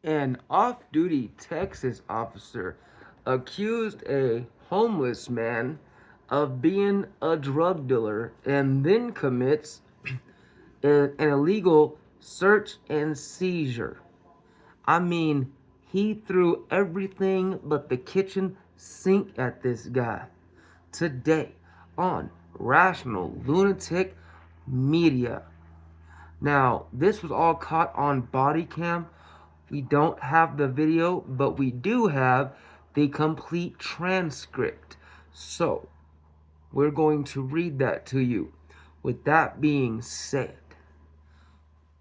An off-duty Texas officer accused a homeless man of being a drug dealer and then commits an illegal search and seizure. I mean, he threw everything but the kitchen sink at this guy. Today on Rational Lunatic Media. Now, this was all caught on body cam. We don't have the video, but we do have the complete transcript. So, we're going to read that to you. With that being said,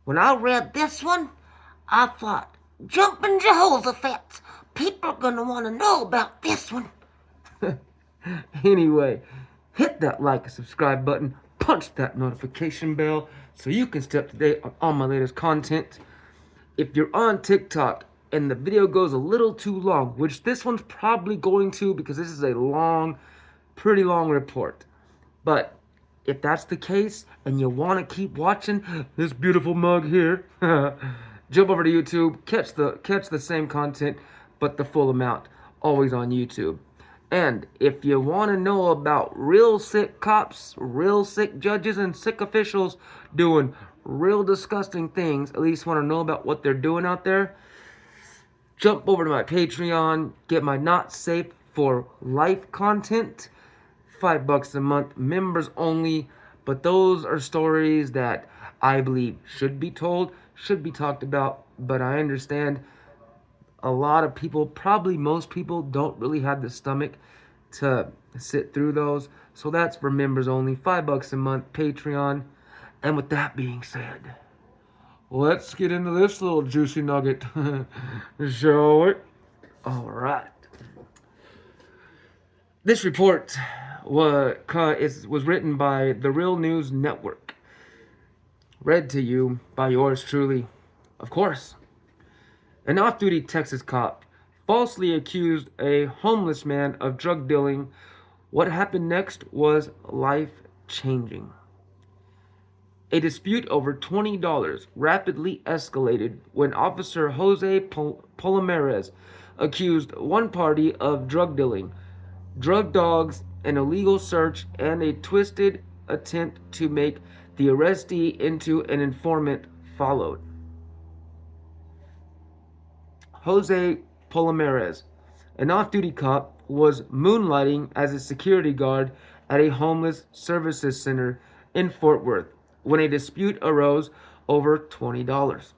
when I read this one, I thought, jumping Jehoshaphat, people are gonna want to know about this one. anyway, hit that like and subscribe button, punch that notification bell so you can stay up to date on all my latest content. If you're on TikTok and the video goes a little too long, which this one's probably going to because this is a long, pretty long report. But if that's the case and you want to keep watching this beautiful mug here, jump over to YouTube, catch the same content, but the full amount, always on YouTube. And if you want to know about real sick cops, real sick judges, and sick officials doing real disgusting things, at least want to know about what they're doing out there, jump over to my Patreon, get my Not Safe for Life content. $5 a month, members only. But those are stories that I believe should be told, should be talked about. But I understand a lot of people, probably most people, don't really have the stomach to sit through those. So that's for members only. $5 a month, Patreon. And with that being said, let's get into this little juicy nugget, shall we? All right. This report was written by the Real News Network. Read to you by yours truly, of course. An off-duty Texas cop falsely accused a homeless man of drug dealing. What happened next was life-changing. A dispute over $20 rapidly escalated when Officer Jose Palomares accused one party of drug dealing, drug dogs, an illegal search, and a twisted attempt to make the arrestee into an informant followed. Jose Palomares, an off-duty cop, was moonlighting as a security guard at a homeless services center in Fort Worth when a dispute arose over $20.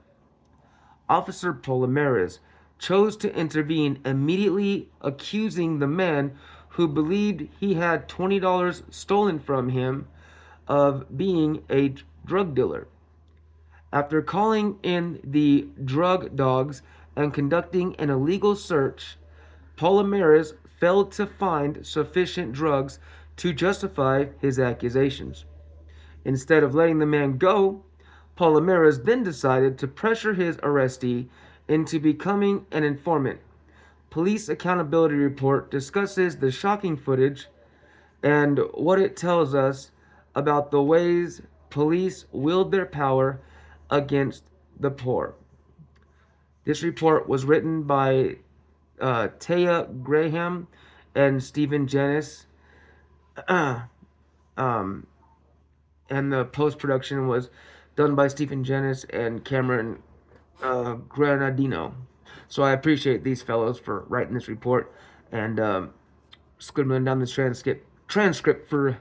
Officer Palomares chose to intervene, immediately accusing the man who believed he had $20 stolen from him of being a drug dealer. After calling in the drug dogs and conducting an illegal search, Palomares failed to find sufficient drugs to justify his accusations. Instead of letting the man go, Palomares then decided to pressure his arrestee into becoming an informant. Police Accountability Report discusses the shocking footage and what it tells us about the ways police wield their power against the poor. This report was written by Taya Graham and Stephen Janis, um, and the post-production was done by Stephen Janis and Cameron Granadino. So I appreciate these fellows for writing this report and scribbling down this transcript for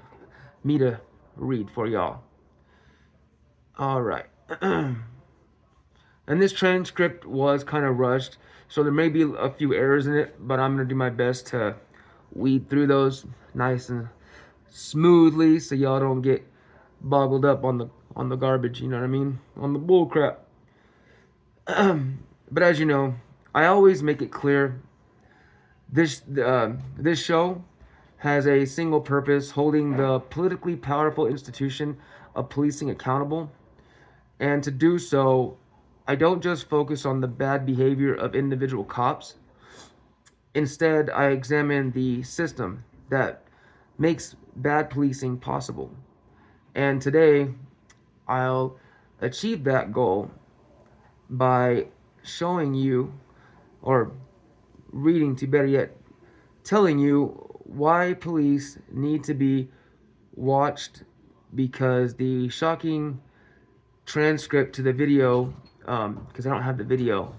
me to read for y'all. All right. And this transcript was kind of rushed, so there may be a few errors in it, but I'm going to do my best to weed through those nice and smoothly so y'all don't get boggled up on the garbage, you know what I mean? On the bull crap. But as you know, I always make it clear this show has a single purpose: holding the politically powerful institution of policing accountable. And to do so, I don't just focus on the bad behavior of individual cops. Instead, I examine the system that makes bad policing possible. And today, I'll achieve that goal by showing you, or reading to better yet, telling you why police need to be watched, because the shocking transcript to the video, because I don't have the video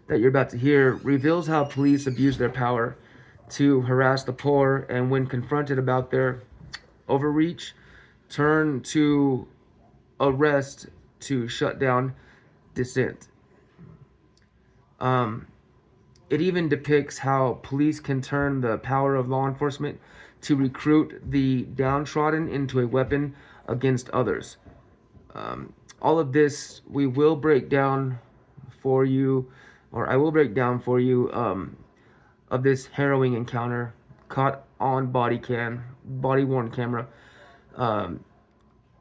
that you're about to hear, reveals how police abuse their power to harass the poor, and when confronted about their overreach, turn to arrest to shut down dissent. Um, it even depicts how police can turn the power of law enforcement to recruit the downtrodden into a weapon against others. All of this we will break down for you, or I will break down for you, of this harrowing encounter caught on body worn camera. Um,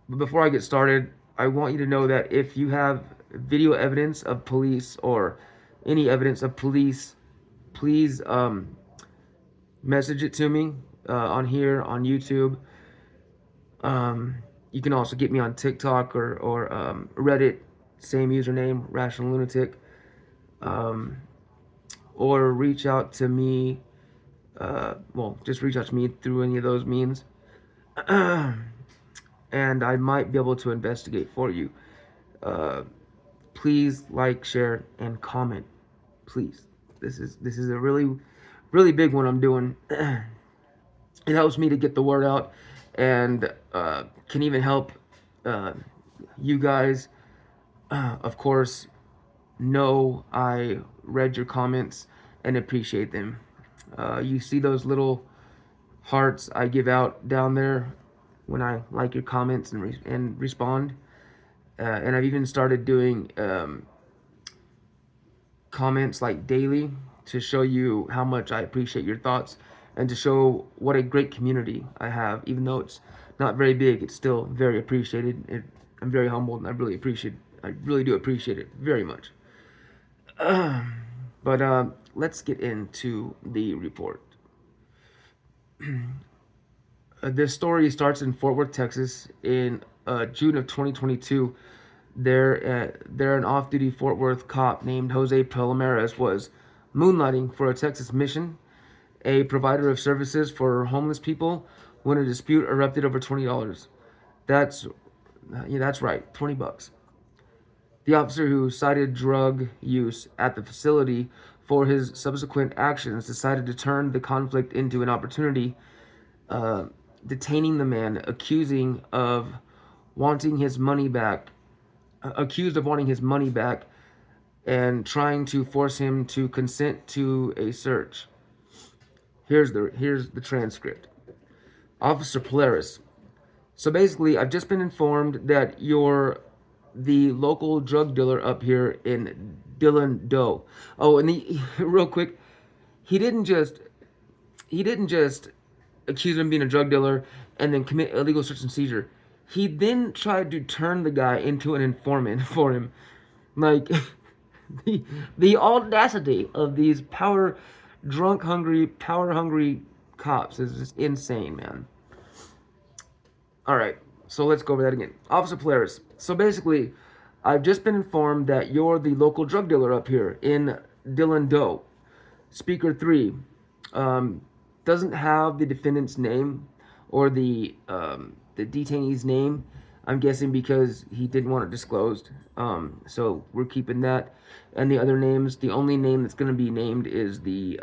but before I get started, I want you to know that if you have video evidence of police, or any evidence of police, please message it to me on here on YouTube. You can also get me on TikTok, or Reddit, same username, Rational Lunatic, or reach out to me. Well, just reach out to me through any of those means, and I might be able to investigate for you. Please like, share, and comment. Please, this is a really big one I'm doing. It helps me to get the word out, and can even help uh, you guys, of course, know I read your comments and appreciate them. You see those little hearts I give out down there when I like your comments and respond. And I've even started doing comments like daily to show you how much I appreciate your thoughts, and to show what a great community I have. Even though it's not very big, it's still very appreciated. I'm very humbled, and I really do appreciate it very much. But let's get into the report. This story starts in Fort Worth, Texas, in June of 2022. There, an off-duty Fort Worth cop named Jose Palomares was moonlighting for a Texas mission, a provider of services for homeless people, when a dispute erupted over $20. That's yeah, that's right, $20. The officer, who cited drug use at the facility for his subsequent actions, decided to turn the conflict into an opportunity, uh, detaining the man wanting his money back, accused of wanting his money back, and trying to force him to consent to a search. Here's the transcript. Officer Polaris. So basically, I've just been informed that you're the local drug dealer up here in Dillon Doe. Oh, and real quick, he didn't just accuse him of being a drug dealer and then commit illegal search and seizure. He then tried to turn the guy into an informant for him. Like, the audacity of these power hungry cops is just insane, man. All right, so let's go over that again. Officer Polaris. So basically, I've just been informed that you're the local drug dealer up here in Dillon Doe. Speaker 3 doesn't have the defendant's name, or the detainee's name. I'm guessing because he didn't want it disclosed. So we're keeping that. And the other names, the only name that's going to be named is the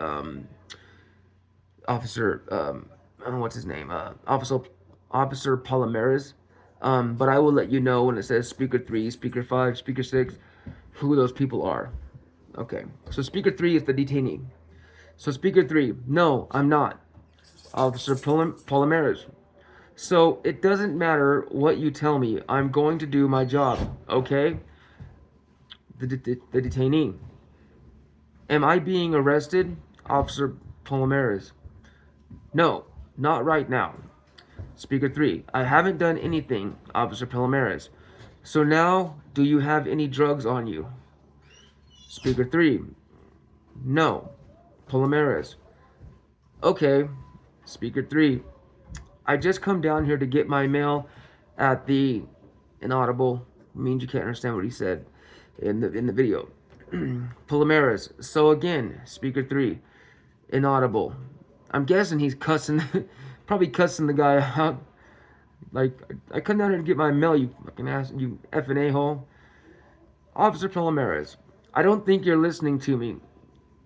officer. I don't know what's his name. Officer Palomares. But I will let you know when it says Speaker 3, Speaker 5, Speaker 6, who those people are. Okay, so Speaker 3 is the detainee. So Speaker 3, no, I'm not. Officer Palomares. So it doesn't matter what you tell me. I'm going to do my job, okay? The detainee. Am I being arrested? Officer Palomares. No, not right now. Speaker 3, I haven't done anything, Officer Palomares. So now, do you have any drugs on you? Speaker 3, no. Palomares. Okay. Speaker 3, I just come down here to get my mail at the inaudible, means you can't understand what he said in the video. Palomares. So again, speaker 3, inaudible. I'm guessing he's cussing, probably cussing the guy out. Like, I come down here to get my mail, you fucking ass, you effing a-hole. Officer Palomares, I don't think you're listening to me.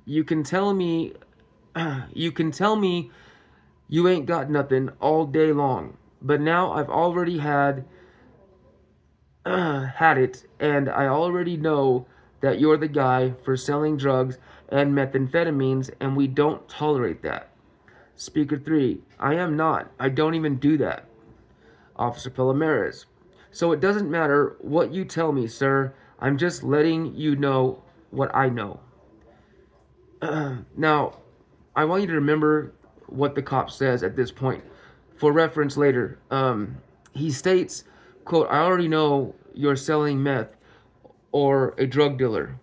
You can tell me, you can tell me you ain't got nothing all day long. But now I've already had it, and I already know that you're the guy for selling drugs and methamphetamines, and we don't tolerate that. Speaker 3, I am not. I don't even do that. Officer Palomares, so it doesn't matter what you tell me, sir. I'm just letting you know what I know. Now, I want you to remember what the cop says at this point for reference later. He states, quote, I already know you're selling meth or a drug dealer.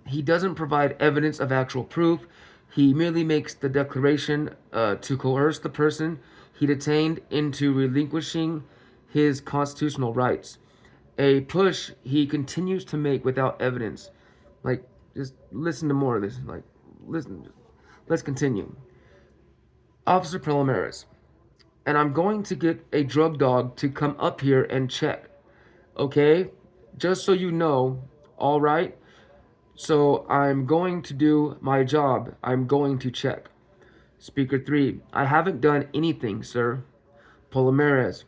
He doesn't provide evidence of actual proof. He merely makes the declaration to coerce the person he detained into relinquishing his constitutional rights. A push he continues to make without evidence. Like, just listen to more of this. Like, listen. Let's continue. Officer Palomares, and I'm going to get a drug dog to come up here and check. Okay? Just so you know, all right? So I'm going to do my job. I'm going to check. Speaker 3, I haven't done anything, sir. Palomares,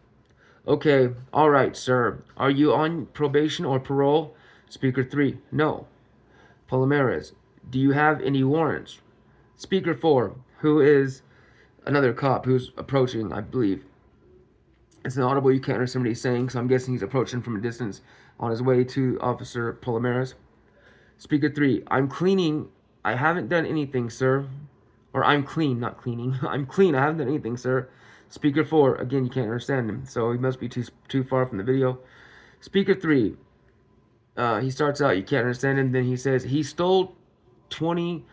okay, all right, sir. Are you on probation or parole? Speaker 3, no. Palomares, do you have any warrants? Speaker 4, who is another cop who's approaching, I believe. It's an audible, you can't understand what he's saying, so I'm guessing he's approaching from a distance on his way to Officer Palomares. Speaker 3, I'm cleaning. I haven't done anything, sir. Or I'm clean, not cleaning. I'm clean. I haven't done anything, sir. Speaker 4, again, you can't understand him, so he must be too far from the video. Speaker 3, he starts out, you can't understand him, then he says, he stole 20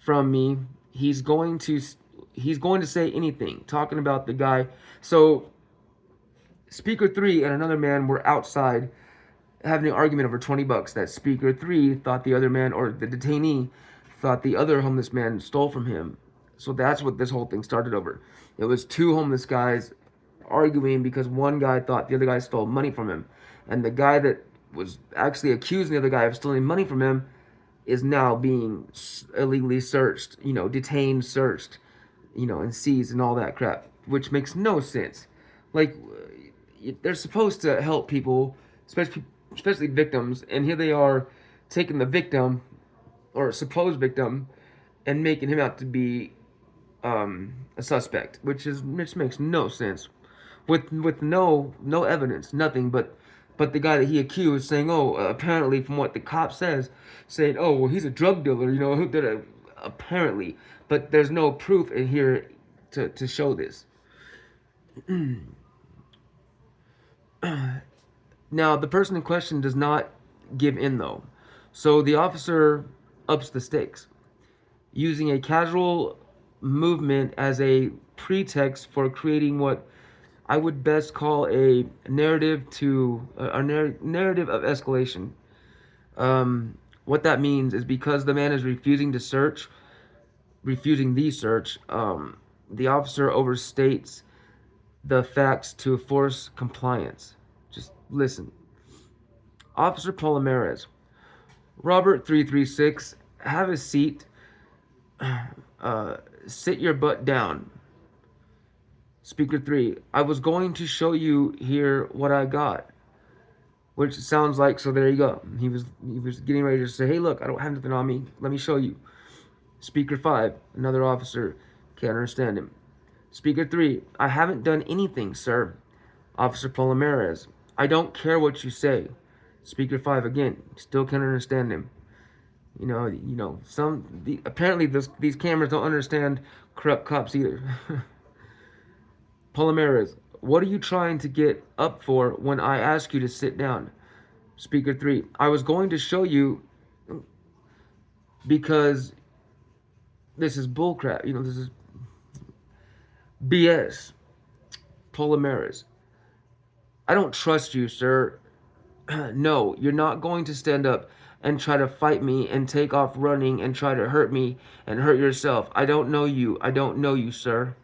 from me. He's going to say anything, talking about the guy. So Speaker 3 and another man were outside having an argument over $20 that Speaker 3 thought the other man, or the detainee, thought the other homeless man stole from him. So that's what this whole thing started over. It was two homeless guys arguing because one guy thought the other guy stole money from him. And the guy that was actually accusing the other guy of stealing money from him is now being illegally searched, detained, searched, and seized and all that crap, which makes no sense. Like, they're supposed to help people, especially victims, and here they are taking the victim or supposed victim and making him out to be a suspect, which makes no sense, with no evidence, nothing but the guy that he accused saying, oh, apparently from what the cop says, saying, oh, well, he's a drug dealer, who did it apparently, but there's no proof in here to show this. Now, the person in question does not give in, though. So the officer ups the stakes, using a casual movement as a pretext for creating what I would best call a narrative narrative of escalation. What that means is because the man is refusing the search, the officer overstates the facts to force compliance. Just listen. Officer Palomares, Robert 336, have a seat. Sit your butt down. Speaker 3, I was going to show you here what I got. Which sounds like, so there you go. He was getting ready to say, hey, look, I don't have nothing on me. Let me show you. Speaker 5, another officer, can't understand him. Speaker 3, I haven't done anything, sir. Officer Palomares, I don't care what you say. Speaker 5 again, still can't understand him. Apparently these cameras don't understand corrupt cops either. Palomares, what are you trying to get up for when I ask you to sit down? Speaker 3, I was going to show you because this is bullcrap. This is BS. Palomares, I don't trust you, sir. No, you're not going to stand up and try to fight me and take off running and try to hurt me and hurt yourself. I don't know you. I don't know you, sir.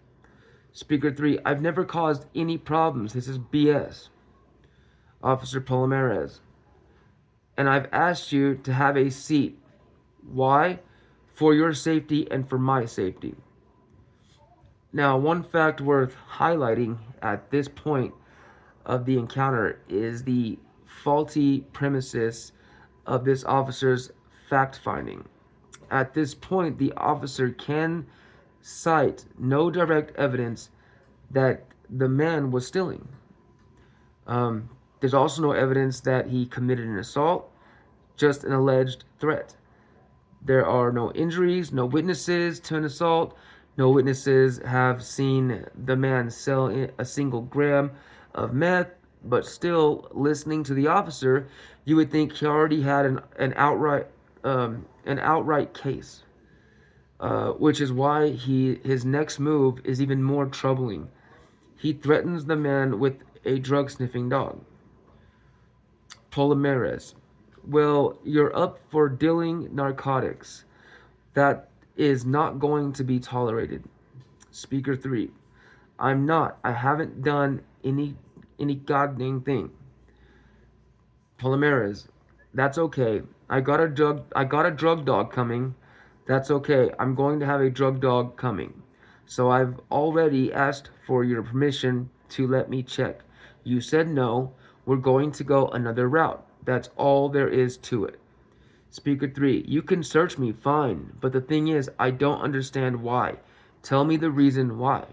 Speaker 3, I've never caused any problems. This is BS. Officer Palomares, and I've asked you to have a seat. Why? For your safety and for my safety. Now, one fact worth highlighting at this point of the encounter is the faulty premises of this officer's fact finding. At this point, the officer can cite no direct evidence that the man was stealing. There's also no evidence that he committed an assault, just an alleged threat. There are no injuries, no witnesses to an assault. No witnesses have seen the man sell a single gram of meth, but still, listening to the officer, you would think he already had an outright case, which is why his next move is even more troubling. He threatens the man with a drug sniffing dog. Palomares, well, you're up for dealing narcotics. That is not going to be tolerated. Speaker 3, I'm not. I haven't done any goddamn thing. Palomares, that's okay. I got a drug dog coming. That's okay. I'm going to have a drug dog coming. So I've already asked for your permission to let me check. You said no. We're going to go another route. That's all there is to it. Speaker 3, you can search me, fine. But the thing is, I don't understand why. Tell me the reason why.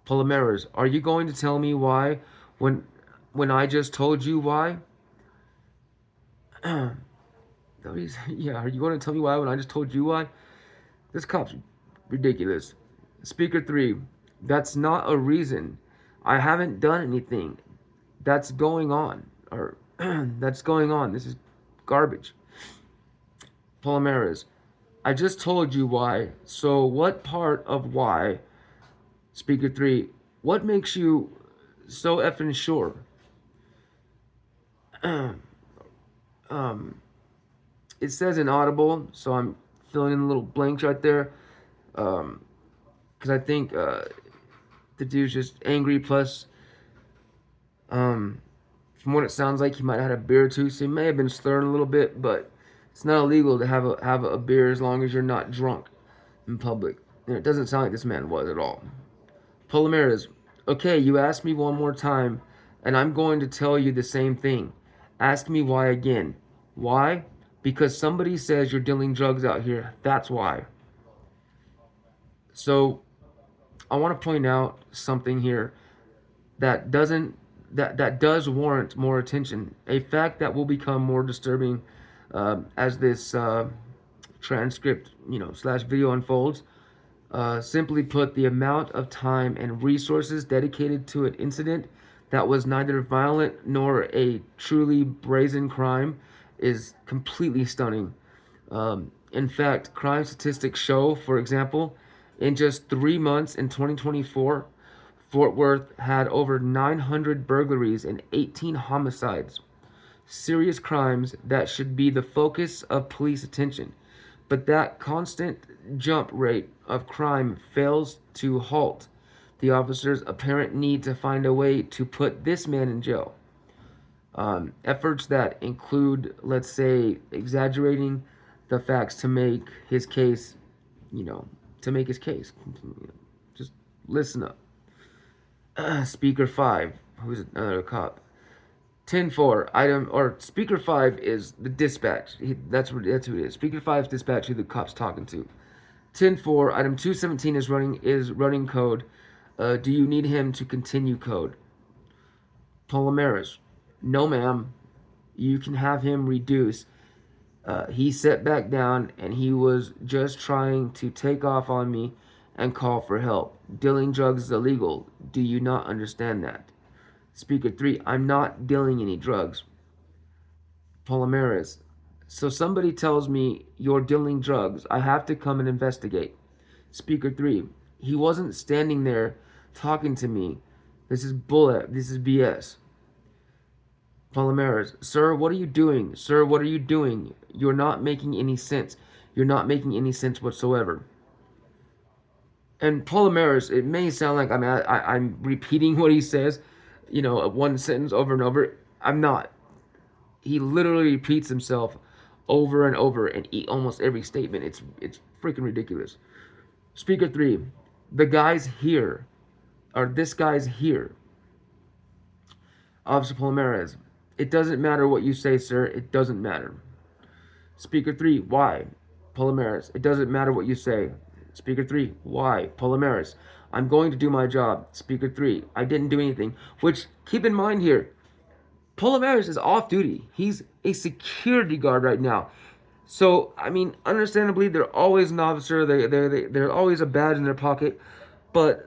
Palomares, are you going to tell me why when I just told you why? Yeah, are you going to tell me why when I just told you why? This cop's ridiculous. Speaker 3, that's not a reason. I haven't done anything. That's going on. Or, that's going on. This is garbage. Palomares, I just told you why. So what part of why? Speaker 3, what makes you so effing sure? It says inaudible, so I'm filling in little blanks right there. Because I think the dude's just angry. Plus, from what it sounds like, he might have had a beer or two, so he may have been slurring a little bit. But it's not illegal to have a beer as long as you're not drunk in public. And it doesn't sound like this man was at all. Palomares, okay, you asked me one more time, and I'm going to tell you the same thing. Ask me why again. Why? Because somebody says you're dealing drugs out here. That's why. So, I want to point out something here that does warrant more attention. A fact that will become more disturbing as this transcript, slash video unfolds. Simply put, the amount of time and resources dedicated to an incident that was neither violent nor a truly brazen crime is completely stunning. In fact, crime statistics show, for example, in just 3 months in 2024, Fort Worth had over 900 burglaries and 18 homicides. Serious crimes that should be the focus of police attention. But that constant jump rate of crime fails to halt the officer's apparent need to find a way to put this man in jail. Efforts that include, let's say, exaggerating the facts to make his case, to make his case. Just listen up. Speaker 5, who's another cop. 10-4, Speaker 5 is the dispatch. That's who it is. Speaker 5's dispatch who the cop's talking to. 10-4, item 217 is running code. Do you need him to continue code? Palomares, no ma'am. You can have him reduce. He sat back down and he was just trying to take off on me and call for help. Dealing drugs is illegal. Do you not understand that? Speaker 3, I'm not dealing any drugs. Palomares, so somebody tells me you're dealing drugs. I have to come and investigate. Speaker 3, he wasn't standing there talking to me. This is BS. Palomares, sir, what are you doing? Sir, what are you doing? You're not making any sense. You're not making any sense whatsoever. And Palomares, it may sound like I'm repeating what he says, one sentence over and over. I'm not. He literally repeats himself over and over in almost every statement. It's freaking ridiculous. Speaker three, the guy's here, or this guy's here. Officer Palomares, it doesn't matter what you say, sir. It doesn't matter. Speaker 3, why? Palomares, it doesn't matter what you say. Speaker 3, why? Palomares, I'm going to do my job. Speaker 3, I didn't do anything. Which, keep in mind here, Palomares is off duty. He's a security guard right now. So, I mean, understandably, they're always an officer. They're always a badge in their pocket. But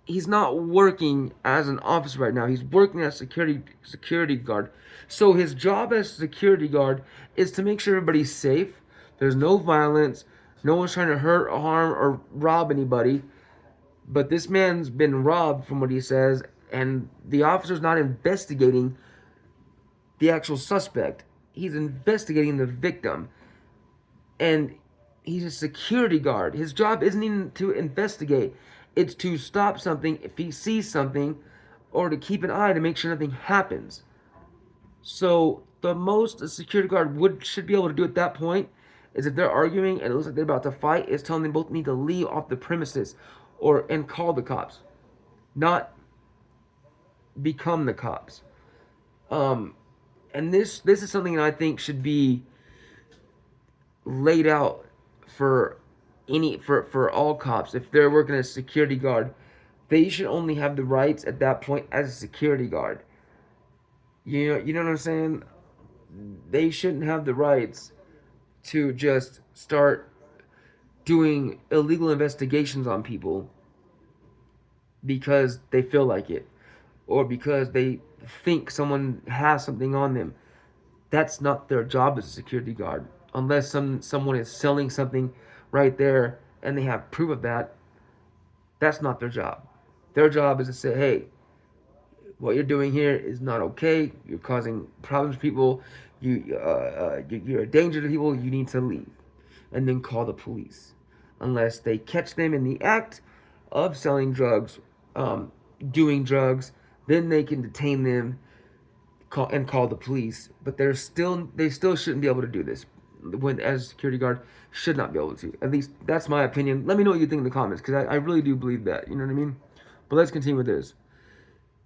he's not working as an officer right now. He's working as security guard. So his job as security guard is to make sure everybody's safe. There's no violence. No one's trying to hurt, harm, or rob anybody. But this man's been robbed, from what he says, and the officer's not investigating the actual suspect. He's investigating the victim. And he's a security guard. His job isn't even to investigate. It's to stop something if he sees something, or to keep an eye to make sure nothing happens. So the most a security guard should be able to do at that point is, if they're arguing and it looks like they're about to fight, is telling them both need to leave off the premises, and call the cops, not become the cops. And this is something that I think should be laid out for for all cops. If they're working as a security guard, they should only have the rights at that point as a security guard. You know what I'm saying? They shouldn't have the rights to just start doing illegal investigations on people because they feel like it, or because they think someone has something on them. That's not their job as a security guard, unless someone is selling something right there and they have proof of that. That's not their job. Their job is to say, hey, what you're doing here is not okay. You're causing problems to people. You're a danger to people. You need to leave, and then call the police, unless they catch them in the act of selling drugs, doing drugs. Then they can detain them, call the police. But they still shouldn't be able to do this. When, as a security guard, should not be able to. At least that's my opinion. Let me know what you think in the comments, because I really do believe that. You know what I mean? But let's continue with this.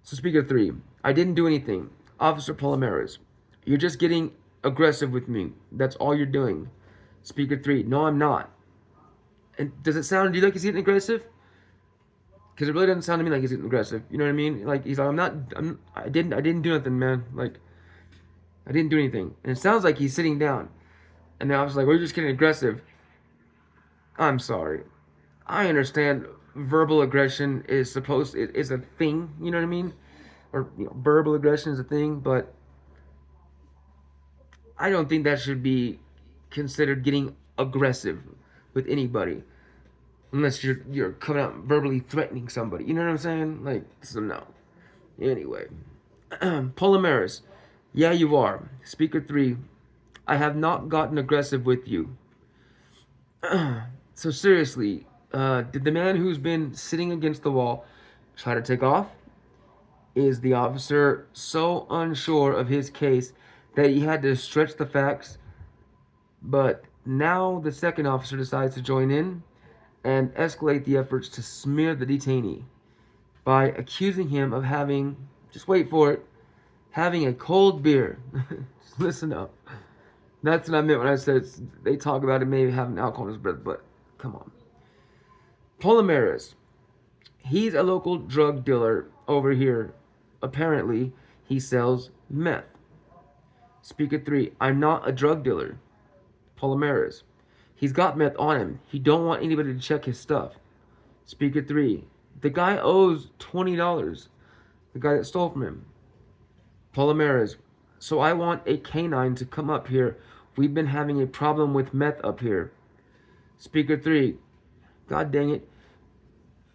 So, Speaker 3, I didn't do anything. Officer Palomares, you're just getting aggressive with me. That's all you're doing. Speaker 3, no, I'm not. And does it sound to you like he's getting aggressive? Because it really doesn't sound to me like he's getting aggressive. You know what I mean? Like, he's like, I didn't do nothing, man. Like, I didn't do anything. And it sounds like he's sitting down. And the officer's like, well, you're just getting aggressive. I'm sorry. I understand verbal aggression is a thing, you know what I mean? Or verbal aggression is a thing, but I don't think that should be considered getting aggressive with anybody, unless you're coming out verbally threatening somebody. You know what I'm saying? Like, so no. Anyway, Palomares, yeah, you are. Speaker 3, I have not gotten aggressive with you. So seriously, did the man who's been sitting against the wall try to take off? Is the officer so unsure of his case that he had to stretch the facts? But now the second officer decides to join in and escalate the efforts to smear the detainee by accusing him of having, just wait for it, having a cold beer. Just listen up. That's what I meant when I said they talk about it maybe having alcohol in his breath, but come on. Palomares, he's a local drug dealer over here. Apparently, he sells meth. Speaker 3, I'm not a drug dealer. Palomares, he's got meth on him. He don't want anybody to check his stuff. Speaker 3, the guy owes $20. The guy that stole from him. Palomares, so I want a canine to come up here. We've been having a problem with meth up here. Speaker 3, God dang it,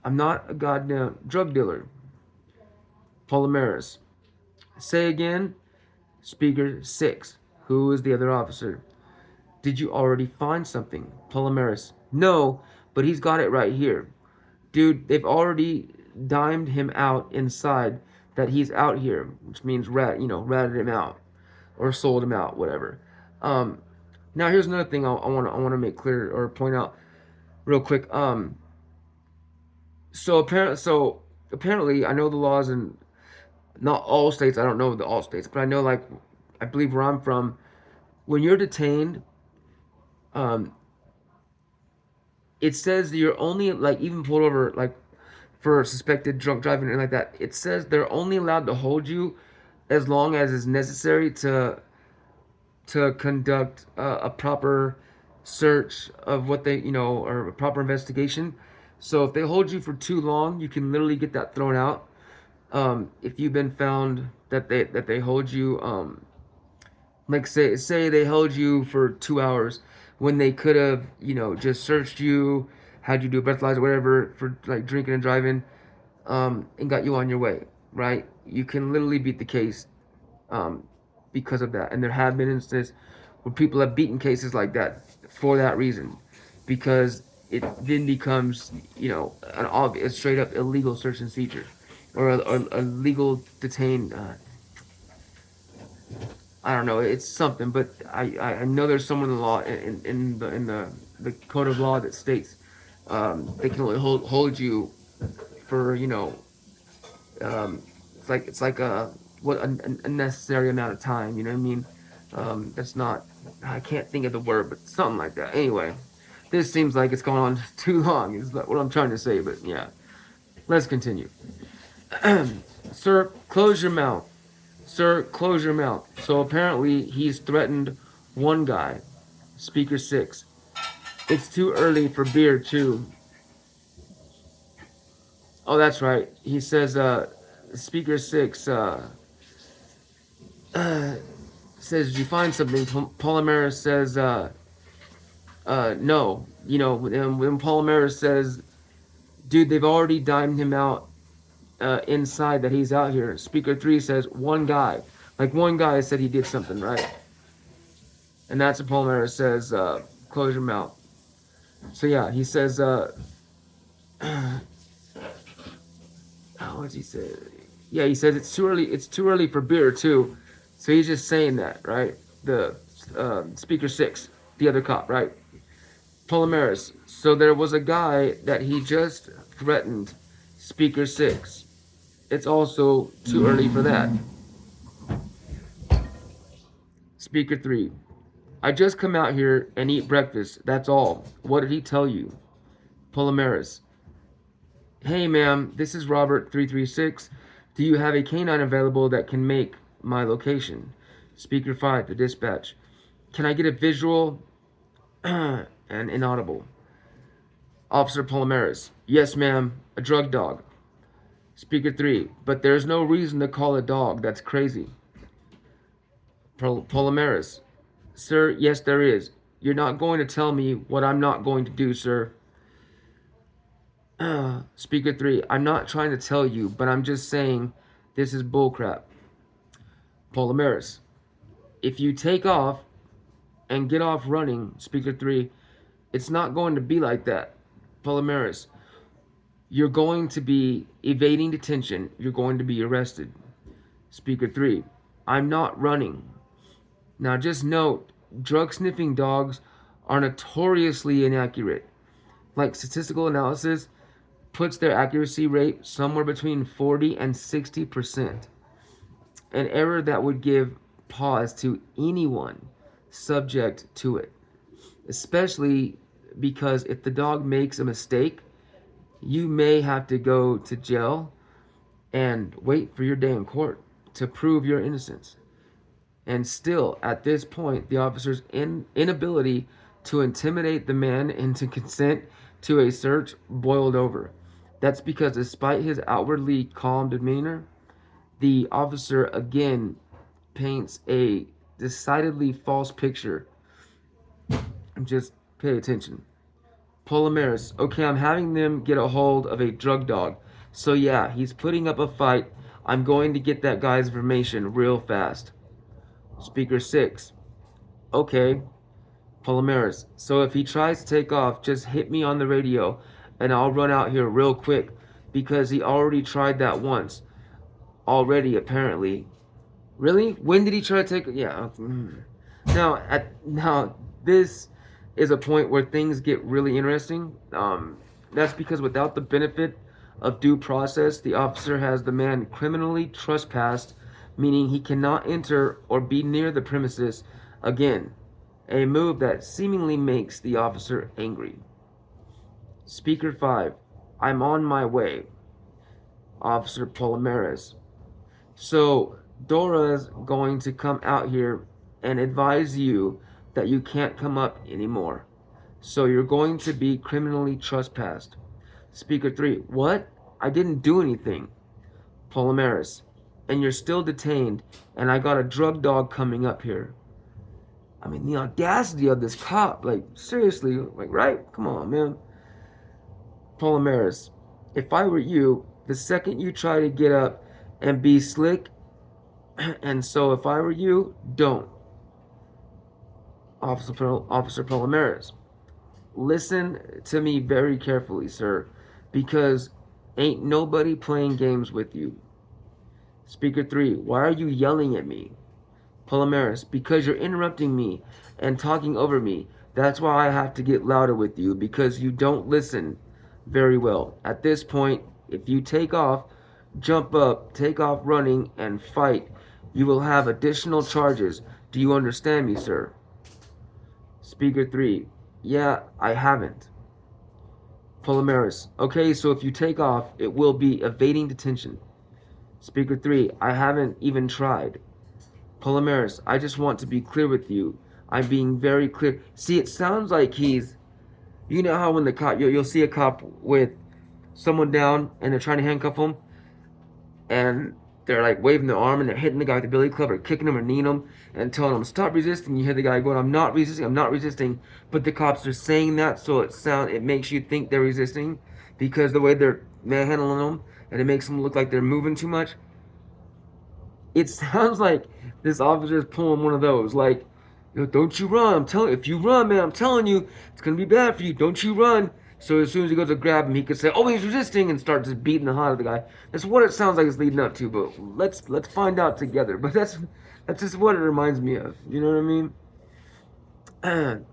I'm not a goddamn drug dealer. Palomares, Say again. Speaker 6. Who is the other officer? Did you already find something? Polymeris. No, but he's got it right here. Dude, they've already dimed him out inside that he's out here, which means ratted him out or sold him out, whatever. Um, Now here's another thing I want to make clear or point out real quick. So apparently I know the laws in not all states. I don't know all states, but I know, like, I believe where I'm from, when you're detained, um, it says you're only, like, even pulled over, like, for suspected drunk driving and like that. It says they're only allowed to hold you as long as is necessary to conduct a proper search of what they, or a proper investigation. So if they hold you for too long, you can literally get that thrown out. If you've been found that they hold you, like, say they held you for 2 hours when they could have, just searched you, had you do a breathalyzer, whatever, for, like, drinking and driving, and got you on your way, right? You can literally beat the case, um, because of that. And there have been instances where people have beaten cases like that for that reason, because it then becomes, an obvious, straight up illegal search and seizure, or a legal detained. I don't know. It's something, but I know there's someone in the law, in the code of law, that states, they can only hold you for, it's like a what a necessary amount of time. You know what I mean? That's not. I can't think of the word, but something like that. Anyway, this seems like it's going on too long. Is what I'm trying to say, but yeah. Let's continue. Sir, close your mouth. Sir, close your mouth. So apparently he's threatened one guy. Speaker 6. It's too early for beer, too. Oh, that's right. He says, Speaker 6, says, did you find something? Polymeris says, no. When Polymeris says, dude, they've already dimed him out, inside that he's out here. Speaker 3 says, one guy. Like, one guy said he did something, right? And that's what Polymeris says, close your mouth. So yeah, he says, what does he say? Yeah, he says it's too early. It's too early for beer, too. So he's just saying that, right? The Speaker 6, the other cop, right? Polymeris. So there was a guy that he just threatened. Speaker 6. It's also too early for that. Speaker 3. I just come out here and eat breakfast. That's all. What did he tell you? Polymeris. Hey, ma'am, this is Robert 336. Do you have a canine available that can make my location? Speaker 5, the dispatch. Can I get a visual and inaudible? Officer Polymeris. Yes, ma'am, a drug dog. Speaker 3, but there's no reason to call a dog. That's crazy. Polymeris. Sir, yes, there is. You're not going to tell me what I'm not going to do, sir. Speaker 3, I'm not trying to tell you, but I'm just saying this is bullcrap. Polymeris, if you take off and get off running, Speaker 3, it's not going to be like that. Polymeris, you're going to be evading detention. You're going to be arrested. Speaker 3, I'm not running. Now just note, drug sniffing dogs are notoriously inaccurate. Like, statistical analysis puts their accuracy rate somewhere between 40 and 60%. An error that would give pause to anyone subject to it, especially because if the dog makes a mistake, you may have to go to jail and wait for your day in court to prove your innocence. And still, at this point, the officer's inability to intimidate the man into consent to a search boiled over. That's because despite his outwardly calm demeanor, the officer again paints a decidedly false picture. Just pay attention. Polymeris. Okay, I'm having them get a hold of a drug dog. So yeah, he's putting up a fight I'm going to get that guy's information real fast. Speaker 6. Okay. Palomares. So if he tries to take off, just hit me on the radio and I'll run out here real quick because he already tried that once. Already, apparently. Really? When did he try to take? Yeah. Now this is a point where things get really interesting. That's because without the benefit of due process, the officer has the man criminally trespassed, meaning he cannot enter or be near the premises again. A move that seemingly makes the officer angry. Speaker 5. I'm on my way. Officer Palomares. So Dora's going to come out here and advise you that you can't come up anymore. So you're going to be criminally trespassed. Speaker 3. What? I didn't do anything. Palomares. And you're still detained, and I got a drug dog coming up here. I mean, the audacity of this cop. Like, seriously. Like, right? Come on, man. Palomares. If I were you, the second you try to get up and be slick, and so if I were you, don't. Officer Palomares. Listen to me very carefully, sir, because ain't nobody playing games with you. Speaker 3. Why are you yelling at me? Palomares. Because you're interrupting me and talking over me. That's why I have to get louder with you, because you don't listen very well. At this point, if you take off, jump up, take off running, and fight, you will have additional charges. Do you understand me, sir? Speaker 3. Yeah, I haven't. Palomares. Okay, so if you take off, it will be evading detention. Speaker 3. I haven't even tried. Palomares. I just want to be clear with you. I'm being very clear. See, it sounds like he's... You know how when the cop... You'll see a cop with someone down and they're trying to handcuff him, and they're like waving their arm and they're hitting the guy with the billy club or kicking him or kneeing him and telling him stop resisting. You hear the guy going, I'm not resisting, but the cops are saying that, so it makes you think they're resisting because the way they're manhandling them, and it makes them look like they're moving too much. It sounds like this officer is pulling one of those, like, don't you run, I'm telling you, if you run, man, I'm telling you, it's gonna be bad for you, don't you run. So as soon as he goes to grab him, he could say, "Oh, he's resisting," and start just beating the hell out of the guy. That's what it sounds like it's leading up to. But let's find out together. But that's just what it reminds me of. You know what I mean?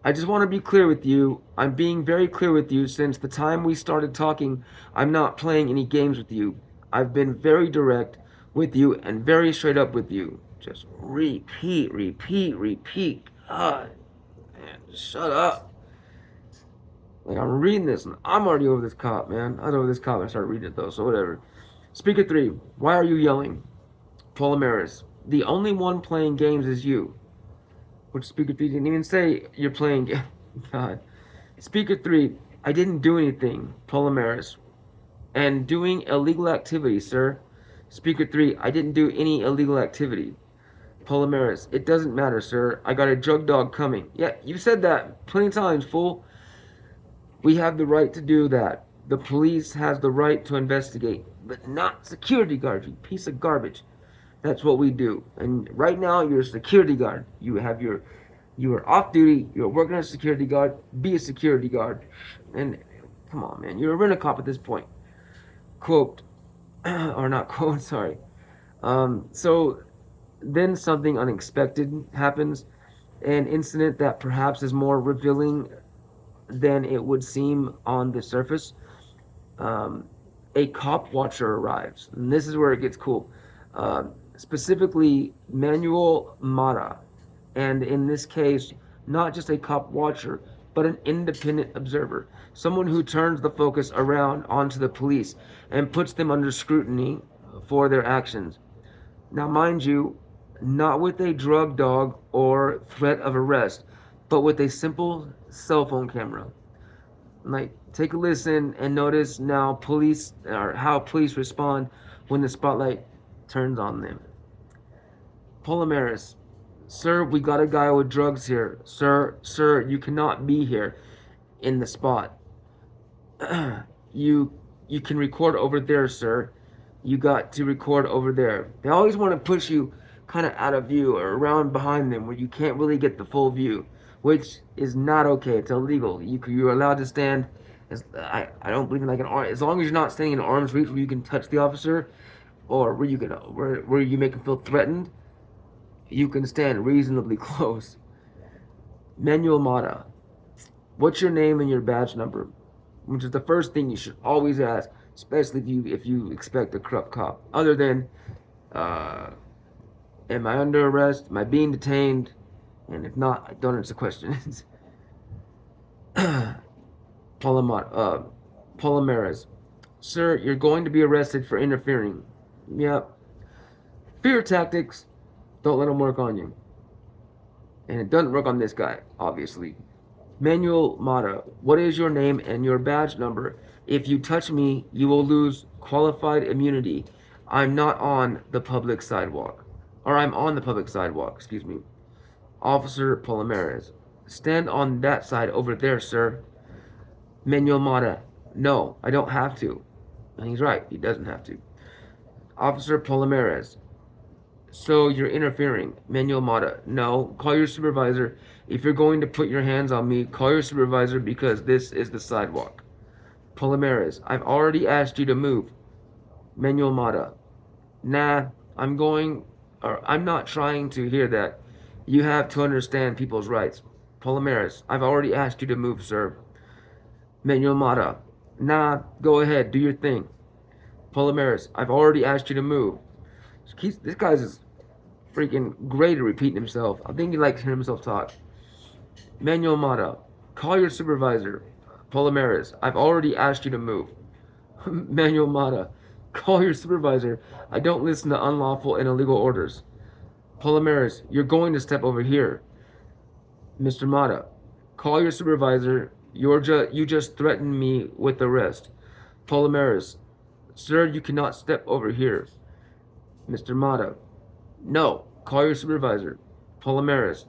I just want to be clear with you. I'm being very clear with you since the time we started talking. I'm not playing any games with you. I've been very direct with you and very straight up with you. Just repeat, repeat, repeat. God, man, shut up. Like, I'm reading this, and I'm already over this cop, man. I was over this cop, and I started reading it, though, so whatever. Speaker 3. Why are you yelling? Palomares. The only one playing games is you. Which Speaker 3 didn't even say you're playing games. God. Speaker 3. I didn't do anything. Palomares. And doing illegal activity, sir. Speaker 3. I didn't do any illegal activity. Palomares. It doesn't matter, sir. I got a drug dog coming. Yeah, you said that plenty of times, fool. We have the right to do that. The police has the right to investigate, but not security guard, you piece of garbage. That's what we do. And right now, you're a security guard. You are off duty. You're working as a security guard. Be a security guard. And come on, man, you're a rent-a-cop at this point. Quote, or not quote. Sorry. So then something unexpected happens, an incident that perhaps is more revealing than it would seem on the surface. A cop watcher arrives, and this is where it gets cool. Specifically, Manuel Mata, and in this case, not just a cop watcher, but an independent observer, someone who turns the focus around onto the police and puts them under scrutiny for their actions. Now, mind you, not with a drug dog or threat of arrest, but with a simple cell phone camera. Like, take a listen and notice now police, or how police respond when the spotlight turns on them. Palomares. Sir, we got a guy with drugs here. Sir, you cannot be here in the spot. You can record over there, sir. You got to record over there. They always want to push you kind of out of view or around behind them where you can't really get the full view, which is not okay. It's illegal. You're allowed to stand. I don't believe in like an arm. As long as you're not standing in arm's reach where you can touch the officer, or where you make him feel threatened, you can stand reasonably close. Manuel Mata, what's your name and your badge number? Which is the first thing you should always ask, especially if you expect a corrupt cop. Other than, uh, am I under arrest? Am I being detained? And if not, I don't answer questions. Palomares, sir, you're going to be arrested for interfering. Yep. Fear tactics. Don't let them work on you. And it doesn't work on this guy, obviously. Manuel Mata, what is your name and your badge number? If you touch me, you will lose qualified immunity. I'm not on the public sidewalk. Or I'm on the public sidewalk, excuse me. Officer Palomares, stand on that side over there, sir. Manuel Mata, no, I don't have to. And he's right, he doesn't have to. Officer Palomares, so you're interfering. Manuel Mata, no, call your supervisor. If you're going to put your hands on me, call your supervisor because this is the sidewalk. Palomares, I've already asked you to move. Manuel Mata, nah, I'm not trying to hear that. You have to understand people's rights. Palomares, I've already asked you to move, sir. Manuel Mata, nah, go ahead, do your thing. Palomares, I've already asked you to move. This guy's just freaking great at repeating himself. I think he likes hearing himself talk. Manuel Mata, call your supervisor. Palomares, I've already asked you to move. Manuel Mata, call your supervisor. I don't listen to unlawful and illegal orders. Palomares, you're going to step over here. Mr. Mata, call your supervisor. You just threatened me with arrest. Palomares, sir, you cannot step over here. Mr. Mata, no, call your supervisor. Palomares,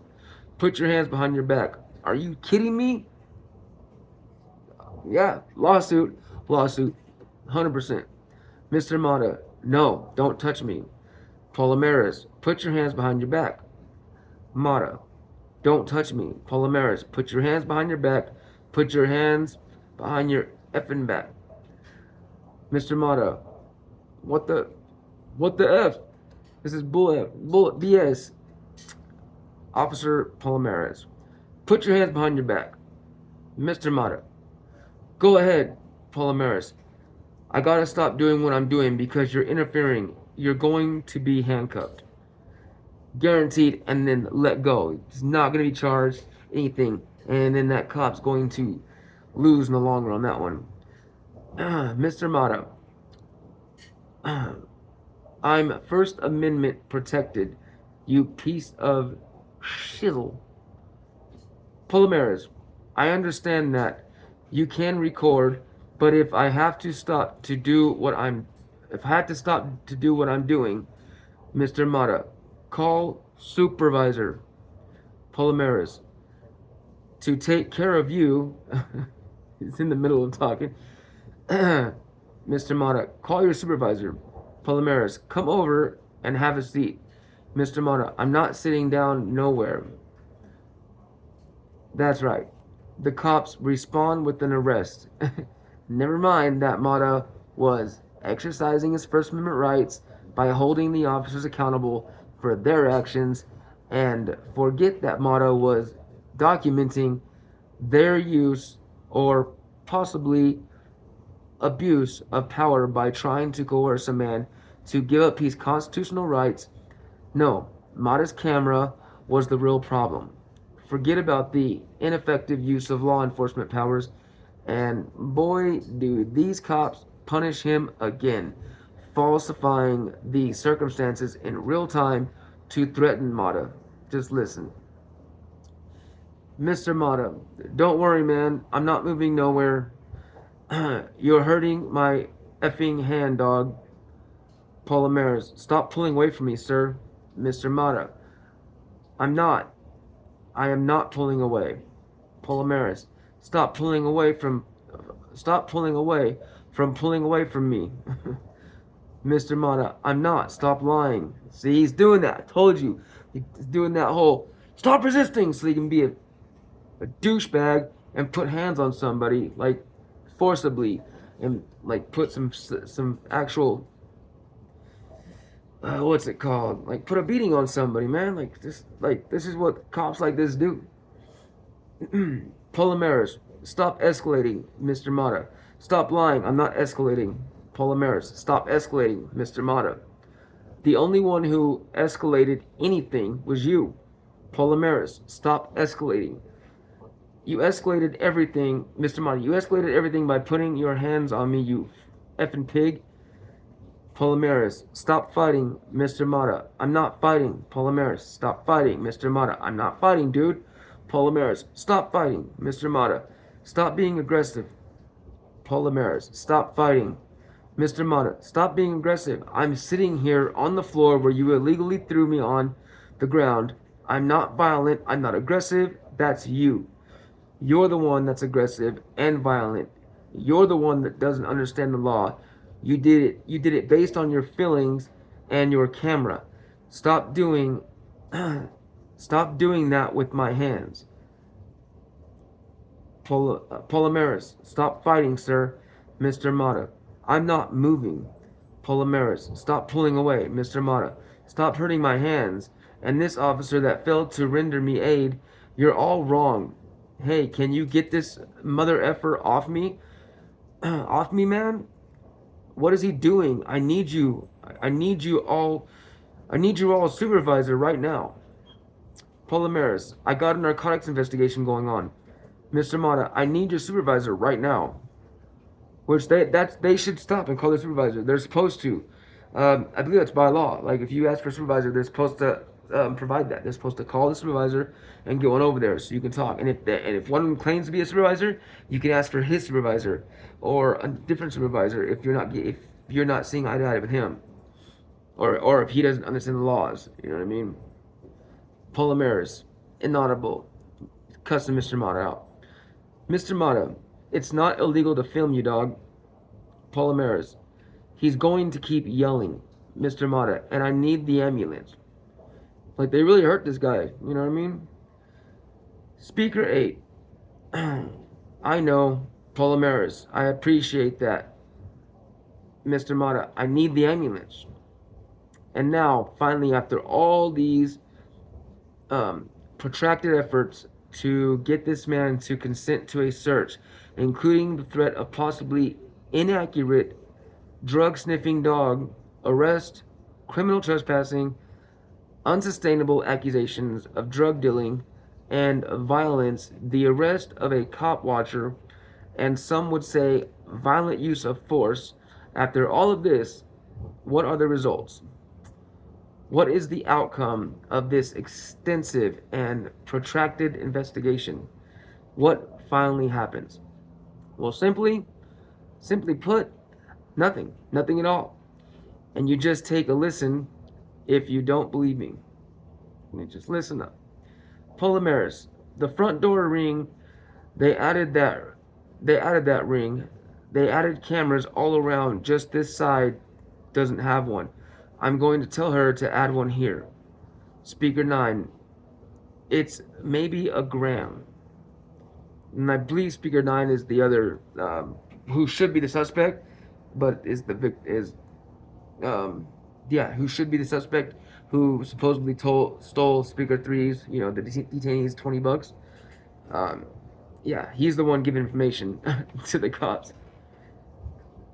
put your hands behind your back. Are you kidding me? Yeah, lawsuit, 100%. Mr. Mata, no, don't touch me. Palomares, put your hands behind your back. Mata, don't touch me. Palomares, put your hands behind your back. Put your hands behind your effing back. Mr. Mata, what the F? This is bull BS. Officer Palomares, put your hands behind your back. Mr. Mata, go ahead, Palomares. I gotta stop doing what I'm doing because you're interfering. You're going to be handcuffed. Guaranteed, and then let go. It's not gonna be charged anything. And then that cop's going to lose in the long run on that one. Mr. Mata, I'm First Amendment protected, you piece of shizzle. Palomares, I understand that you can record, but if I have to stop to do what I'm doing, Mr. Mata, call supervisor. Palomares, to take care of you. He's in the middle of talking. Mr. Mata, call your supervisor. Palomares, come over and have a seat. Mr. Mata, I'm not sitting down nowhere. That's right. The cops respond with an arrest. Never mind that Mata was exercising his First Amendment rights by holding the officers accountable for their actions, and forget that Mata was documenting their use or possibly abuse of power by trying to coerce a man to give up his constitutional rights. No, Mata's camera was the real problem. Forget about the ineffective use of law enforcement powers, and boy, do these cops punish him again, falsifying the circumstances in real time to threaten Mata. Just listen. Mr. Mata, don't worry, man. I'm not moving nowhere. You're hurting my effing hand, dog. Palomares, stop pulling away from me, sir. Mr. Mata, I'm not. I am not pulling away. Palomares, stop pulling away from pulling away from me. Mr. Mata, I'm not. Stop lying. See, he's doing that. I told you. He's doing that whole stop resisting so he can be a douchebag and put hands on somebody, like, forcibly, and, like, put some actual, what's it called? Like, put a beating on somebody, man. This is what cops like this do. Polomares, stop escalating, Mr. Mata. Stop lying. I'm not escalating. Polomares, stop escalating, Mr. Mata. The only one who escalated anything was you. Polomares, stop escalating. You escalated everything, Mr. Mata. You escalated everything by putting your hands on me, you effing pig. Polomares, stop fighting, Mr. Mata. I'm not fighting. Polomares, stop fighting, Mr. Mata. I'm not fighting, dude. Polomares, stop fighting, Mr. Mata. Stop being aggressive. Polomares, stop fighting. Mr. Mata, stop being aggressive. I'm sitting here on the floor where you illegally threw me on the ground. I'm not violent. I'm not aggressive. That's you. You're the one that's aggressive and violent. You're the one that doesn't understand the law. You did it based on your feelings and your camera. Stop doing stop doing that with my hands. Polomares, stop fighting, sir. Mr. Mata, I'm not moving. Polomares, stop pulling away. Mr. Mata, stop hurting my hands. And this officer that failed to render me aid, you're all wrong. Hey, can you get this mother effer off me? Off me, man? What is he doing? I need you. I need you all. I need you all supervisor right now. Polomares, I got a narcotics investigation going on. Mr. Mata, I need your supervisor right now. Which they should stop and call their supervisor. They're supposed to. I believe that's by law. Like if you ask for a supervisor, they're supposed to provide that. They're supposed to call the supervisor and go on over there so you can talk. And if one claims to be a supervisor, you can ask for his supervisor or a different supervisor if you're not seeing eye to eye with him, or if he doesn't understand the laws. You know what I mean? Polomares, inaudible. Cussing Mr. Mata out. Mr. Mata, it's not illegal to film you, dog. Polomares, he's going to keep yelling, Mr. Mata, and I need the ambulance. Like, they really hurt this guy, you know what I mean? Speaker 8. I know, Polomares, I appreciate that. Mr. Mata, I need the ambulance. And now, finally, after all these protracted efforts to get this man to consent to a search, including the threat of possibly inaccurate drug sniffing dog arrest, criminal trespassing, unsustainable accusations of drug dealing and violence, the arrest of a cop watcher, and some would say violent use of force. After all of this, what are the results? What is the outcome of this extensive and protracted investigation? What finally happens? Well, simply put, nothing. Nothing at all. And you just take a listen if you don't believe me. Just listen up. Polomares, the front door ring, they added that ring. They added cameras all around. Just this side doesn't have one. I'm going to tell her to add one here. Speaker 9, it's maybe a gram. And I believe Speaker 9 is the other, who should be the suspect, but who should be the suspect, who supposedly stole Speaker 3's, the detainees $20. He's the one giving information to the cops.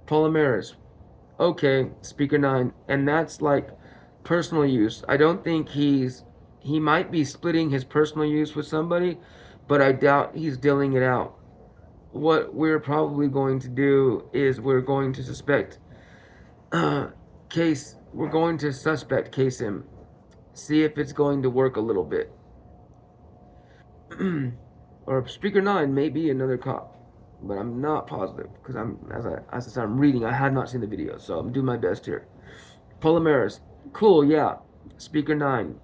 Polomares, okay, Speaker 9, and that's like personal use. I don't think he might be splitting his personal use with somebody, but I doubt he's dealing it out. What we're probably going to do is we're going to suspect case him, see if it's going to work a little bit. Or Speaker 9 may be another cop, but I'm not positive because as I said, I'm reading. I had not seen the video, so I'm doing my best here. Polomares, cool, yeah. Speaker 9,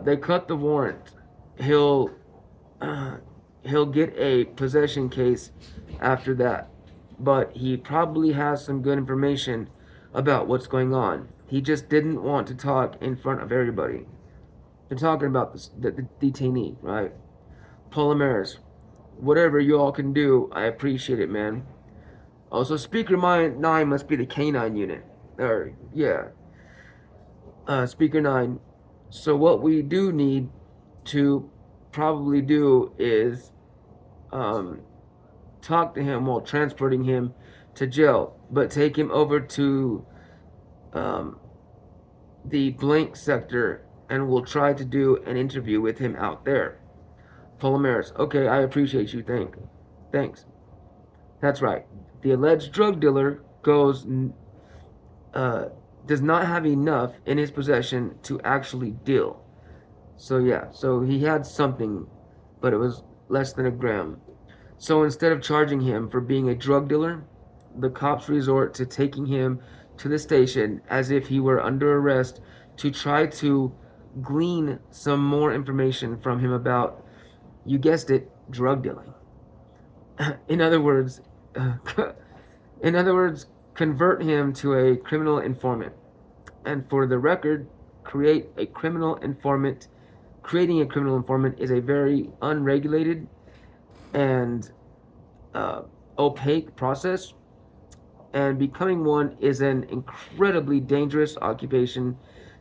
they cut the warrant. He'll get a possession case after that, but he probably has some good information about what's going on. He just didn't want to talk in front of everybody. They're talking about the detainee, right? Polymeris, whatever you all can do, I appreciate it, man. Also, Speaker 9 must be the K9 unit. Or, yeah, Speaker 9. So, what we do need to probably do is um, talk to him while transporting him to jail, but take him over to um, the blank sector and we'll try to do an interview with him out there. Polymeris, okay, I appreciate you. Thanks. That's right. The alleged drug dealer uh, does not have enough in his possession to actually deal. So yeah, so he had something, but it was less than a gram. So instead of charging him for being a drug dealer, the cops resort to taking him to the station as if he were under arrest to try to glean some more information from him about, you guessed it, drug dealing. In other words, uh, in other words, convert him to a criminal informant. And for the record, creating a criminal informant is a very unregulated and uh, opaque process, and becoming one is an incredibly dangerous occupation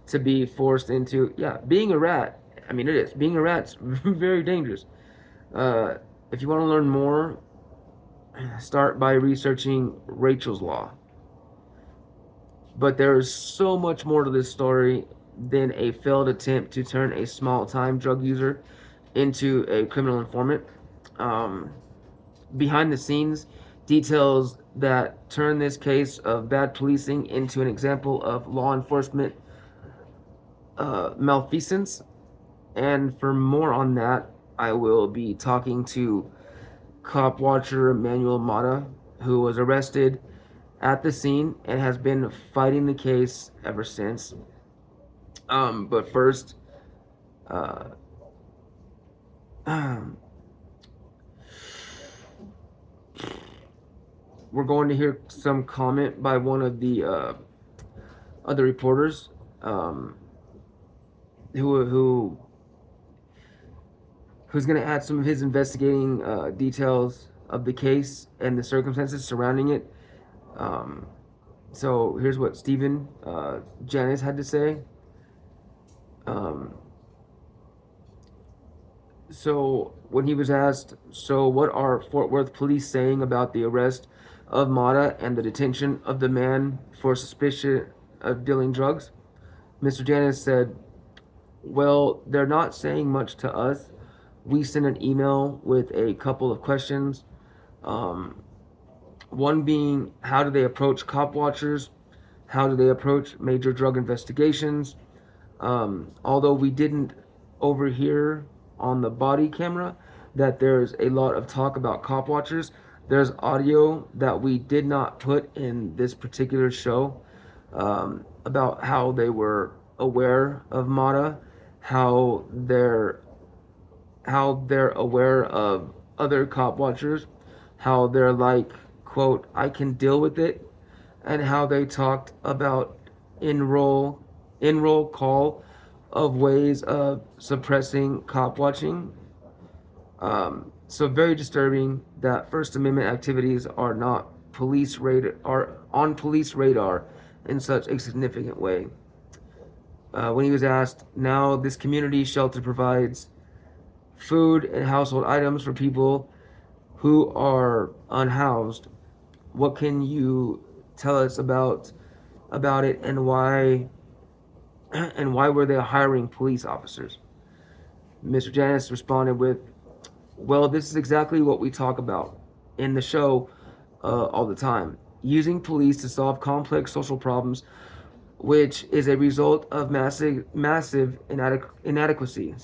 to be forced into. Yeah, being a rat, I mean, it is. Being a rat's very dangerous. Uh, if you want to learn more, start by researching Rachel's Law. But there is so much more to this story than a failed attempt to turn a small time drug user into a criminal informant. Um, Behind the scenes, details that turn this case of bad policing into an example of law enforcement malfeasance. And for more on that, I will be talking to cop watcher Manuel Mata, who was arrested at the scene and has been fighting the case ever since. But first, uh, we're going to hear some comment by one of the other reporters um, who's going to add some of his investigating details of the case and the circumstances surrounding it. So here's what Stephen Janice had to say. So when he was asked, so what are Fort Worth police saying about the arrest of Mata and the detention of the man for suspicion of dealing drugs? Mr. Janice said, well, they're not saying much to us. We sent an email with a couple of questions. One being, how do they approach cop watchers? How do they approach major drug investigations? Although we didn't overhear on the body camera that there's a lot of talk about cop watchers, there's audio that we did not put in this particular show about how they were aware of Mata, how they're aware of other cop watchers, how they're like, quote, I can deal with it, and how they talked about enroll call of ways of suppressing cop watching. So very disturbing that First Amendment activities are not on police radar in such a significant way. When he was asked, now this community shelter provides food and household items for people who are unhoused. What can you tell us about it, and why were they hiring police officers? Mr. Janice responded with, well, this is exactly what we talk about in the show all the time. Using police to solve complex social problems, which is a result of massive inadequacy.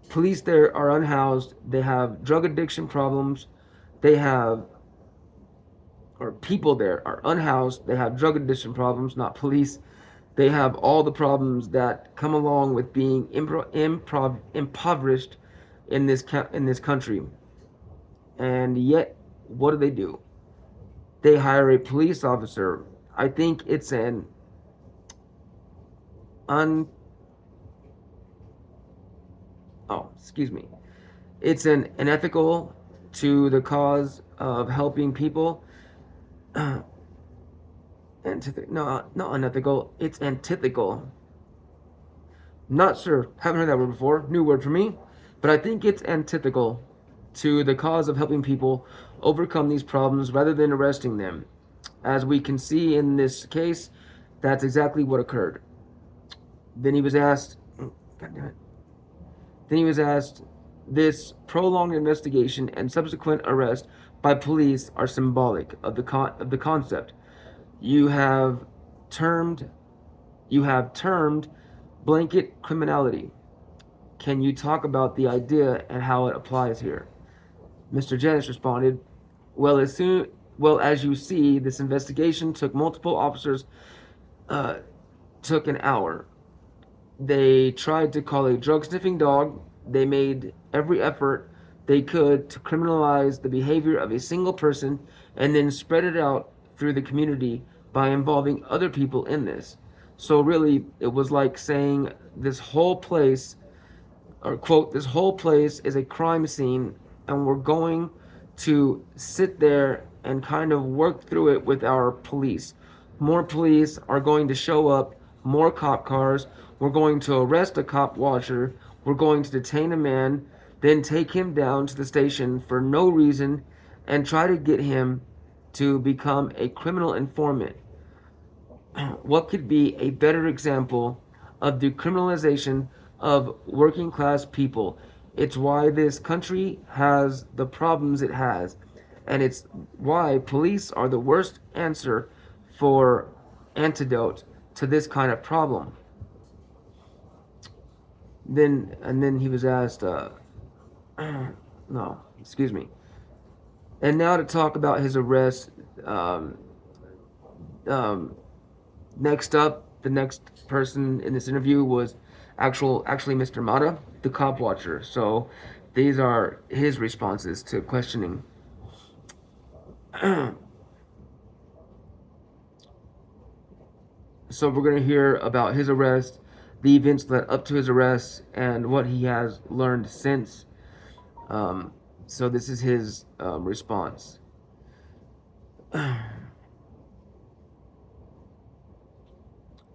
Police there are unhoused. They have drug addiction problems. People there are unhoused. They have drug addiction problems, not police. They have all the problems that come along with being impoverished in this country. And yet, what do? They hire a police officer I think it's an un oh, excuse me. It's an unethical to the cause of helping people. No, not unethical. It's antithetical. Not sure. Haven't heard that word before. New word for me. But I think it's antithetical to the cause of helping people overcome these problems rather than arresting them. As we can see in this case, that's exactly what occurred. Then he was asked, God damn it. Then he was asked, this prolonged investigation and subsequent arrest by police are symbolic of the concept you have termed you have termed blanket criminality. Can you talk about the idea and how it applies here? Mr. Janice responded, Well, as you see, this investigation took multiple officers, uh, took an hour. They tried to call a drug sniffing dog. They made every effort they could to criminalize the behavior of a single person and then spread it out through the community by involving other people in this. So, really, it was like saying this whole place, or quote, this whole place is a crime scene, and we're going to sit there and kind of work through it with our police. More police are going to show up, more cop cars. We're going to arrest a cop watcher. We're going to detain a man, then take him down to the station for no reason and try to get him to become a criminal informant. What could be a better example of the criminalization of working class people? It's why this country has the problems it has, and it's why police are the worst answer for antidote to this kind of problem. Then he was asked, no, excuse me. And now to talk about his arrest. Um, um, Next up, the next person in this interview was actually Mr. Mata, the cop watcher. So these are his responses to questioning. So we're going to hear about his arrest, the events that led up to his arrest, and what he has learned since. Um, so this is his response.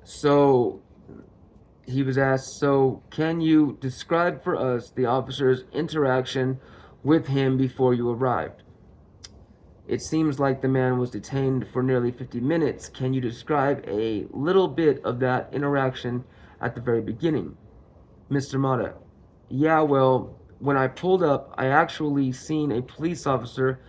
So he was asked, So can you describe for us the officer's interaction with him before you arrived? It seems like the man was detained for nearly 50 minutes. Can you describe a little bit of that interaction at the very beginning? Mr. Mata, yeah, well, when I pulled up, I actually seen a police officer.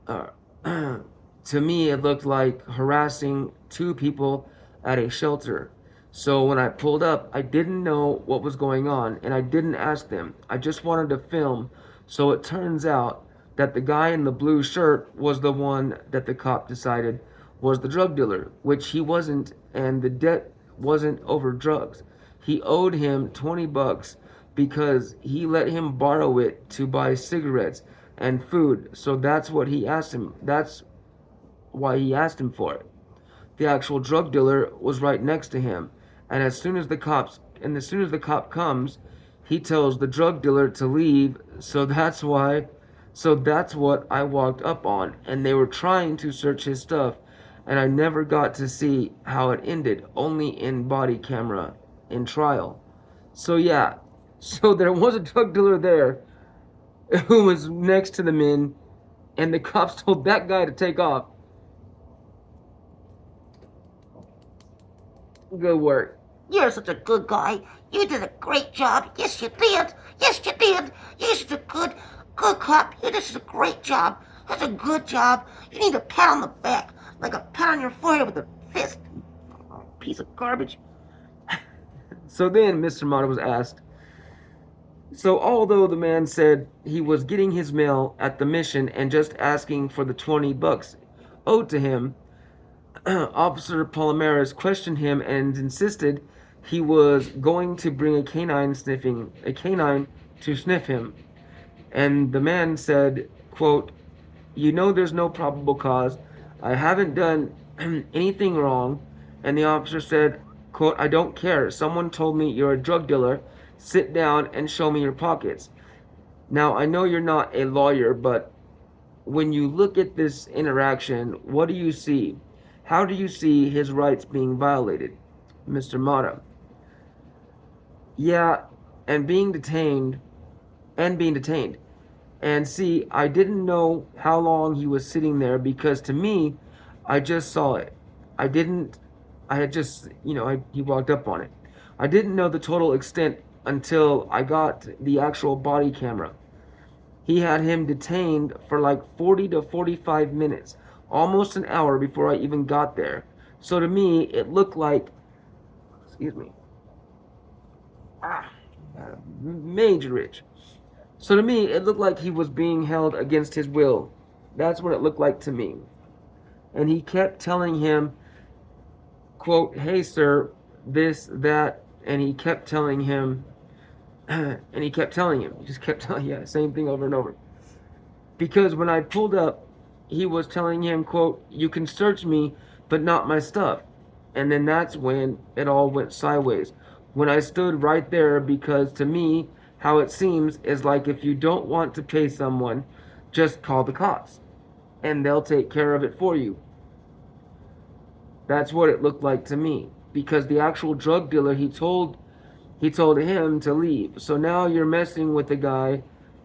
Uh, to me, it looked like harassing two people at a shelter. So when I pulled up, I didn't know what was going on and I didn't ask them. I just wanted to film. So it turns out that the guy in the blue shirt was the one that the cop decided was the drug dealer, which he wasn't, and the debt wasn't over drugs. He owed him 20 bucks because he let him borrow it to buy cigarettes and food. So that's what he asked him. That's why he asked him for it. The actual drug dealer was right next to him, and as soon as the cop comes, he tells the drug dealer to leave. So that's what I walked up on, and they were trying to search his stuff, and I never got to see how it ended, only in body camera in trial. So yeah, so there was a drug dealer there who was next to the men, and the cops told that guy to take off. Good work. You're such a good guy. You did a great job. Yes, you did. Yes, you did. You're such a good cop. You did such a great job. That's a good job. You need a pat on the back, like a pat on your forehead with a fist. Piece of garbage. So then Mr. Mata was asked, So although the man said he was getting his mail at the mission and just asking for the 20 bucks owed to him, Officer Palomares questioned him and insisted he was going to bring a canine to sniff him. And the man said, quote, You know there's no probable cause. I haven't done anything wrong? And the officer said, quote, I don't care. Someone told me you're a drug dealer. Sit down and show me your pockets. Now, I know you're not a lawyer, but when you look at this interaction, what do you see? How do you see his rights being violated? Mr. Mata. Yeah, and being detained, and being detained. And see, I didn't know how long he was sitting there because to me, I just saw it. I didn't, I had just, he walked up on it. I didn't know the total extent until I got the actual body camera. He had him detained for like 40 to 45 minutes, almost an hour before I even got there. So to me, it looked like, excuse me, ah, major itch. So to me, it looked like he was being held against his will. That's what it looked like to me. And he kept telling him, quote, hey, sir, this, that. And he kept telling him, he just kept telling, yeah, same thing over and over. Because when I pulled up, he was telling him, quote, you can search me, but not my stuff. And then that's when it all went sideways. When I stood right there, because to me, how it seems is like if you don't want to pay someone, just call the cops and they'll take care of it for you. That's what it looked like to me. Because the actual drug dealer, he told him to leave. So now you're messing with the guy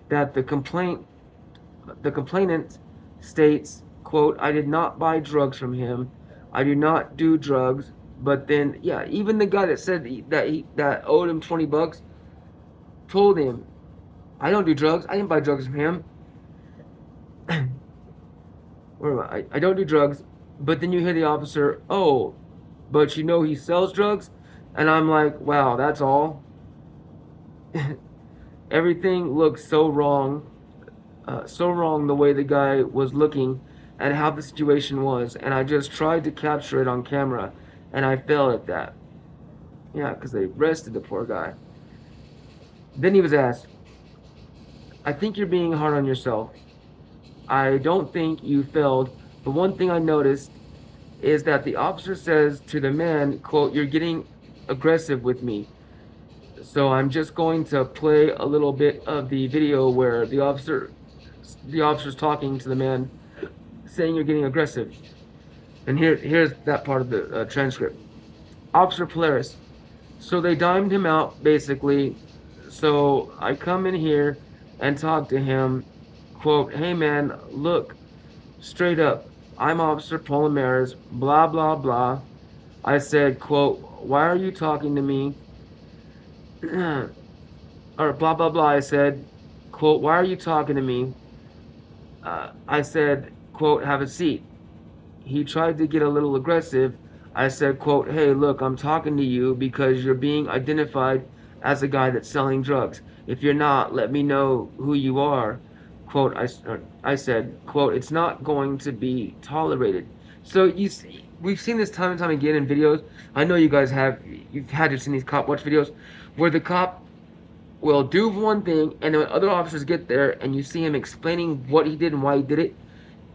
that the complainant states, quote, I did not buy drugs from him. I do not do drugs. But then, yeah, even the guy that said that owed him $20 told him, I don't do drugs. I didn't buy drugs from him. Where am I? I don't do drugs. But then you hear the officer, oh, but you know he sells drugs? And I'm like, wow, that's all? Everything looks so wrong the way the guy was looking and how the situation was. And I just tried to capture it on camera, and I failed at that. Yeah, because they arrested the poor guy. Then he was asked, I think you're being hard on yourself. I don't think you failed, but one thing I noticed is that the officer says to the man, quote, you're getting aggressive with me. So I'm just going to play a little bit of the video where the officer's talking to the man saying you're getting aggressive. And here's that part of the transcript. Officer Polaris. So they dimed him out, basically. So I come in here and talk to him, quote, hey man, look, straight up, I'm Officer Polaris, blah, blah, blah. I said, quote, why are you talking to me? Or blah, blah, blah. I said, quote, why are you talking to me? I said, quote, have a seat. He tried to get a little aggressive. I said, quote, hey, look, I'm talking to you because you're being identified as a guy that's selling drugs. If you're not, let me know who you are. Quote, I said, quote, it's not going to be tolerated. So we've seen this time and time again in videos. I know you guys you've had to see these cop watch videos where the cop will do one thing and then when other officers get there and you see him explaining what he did and why he did it,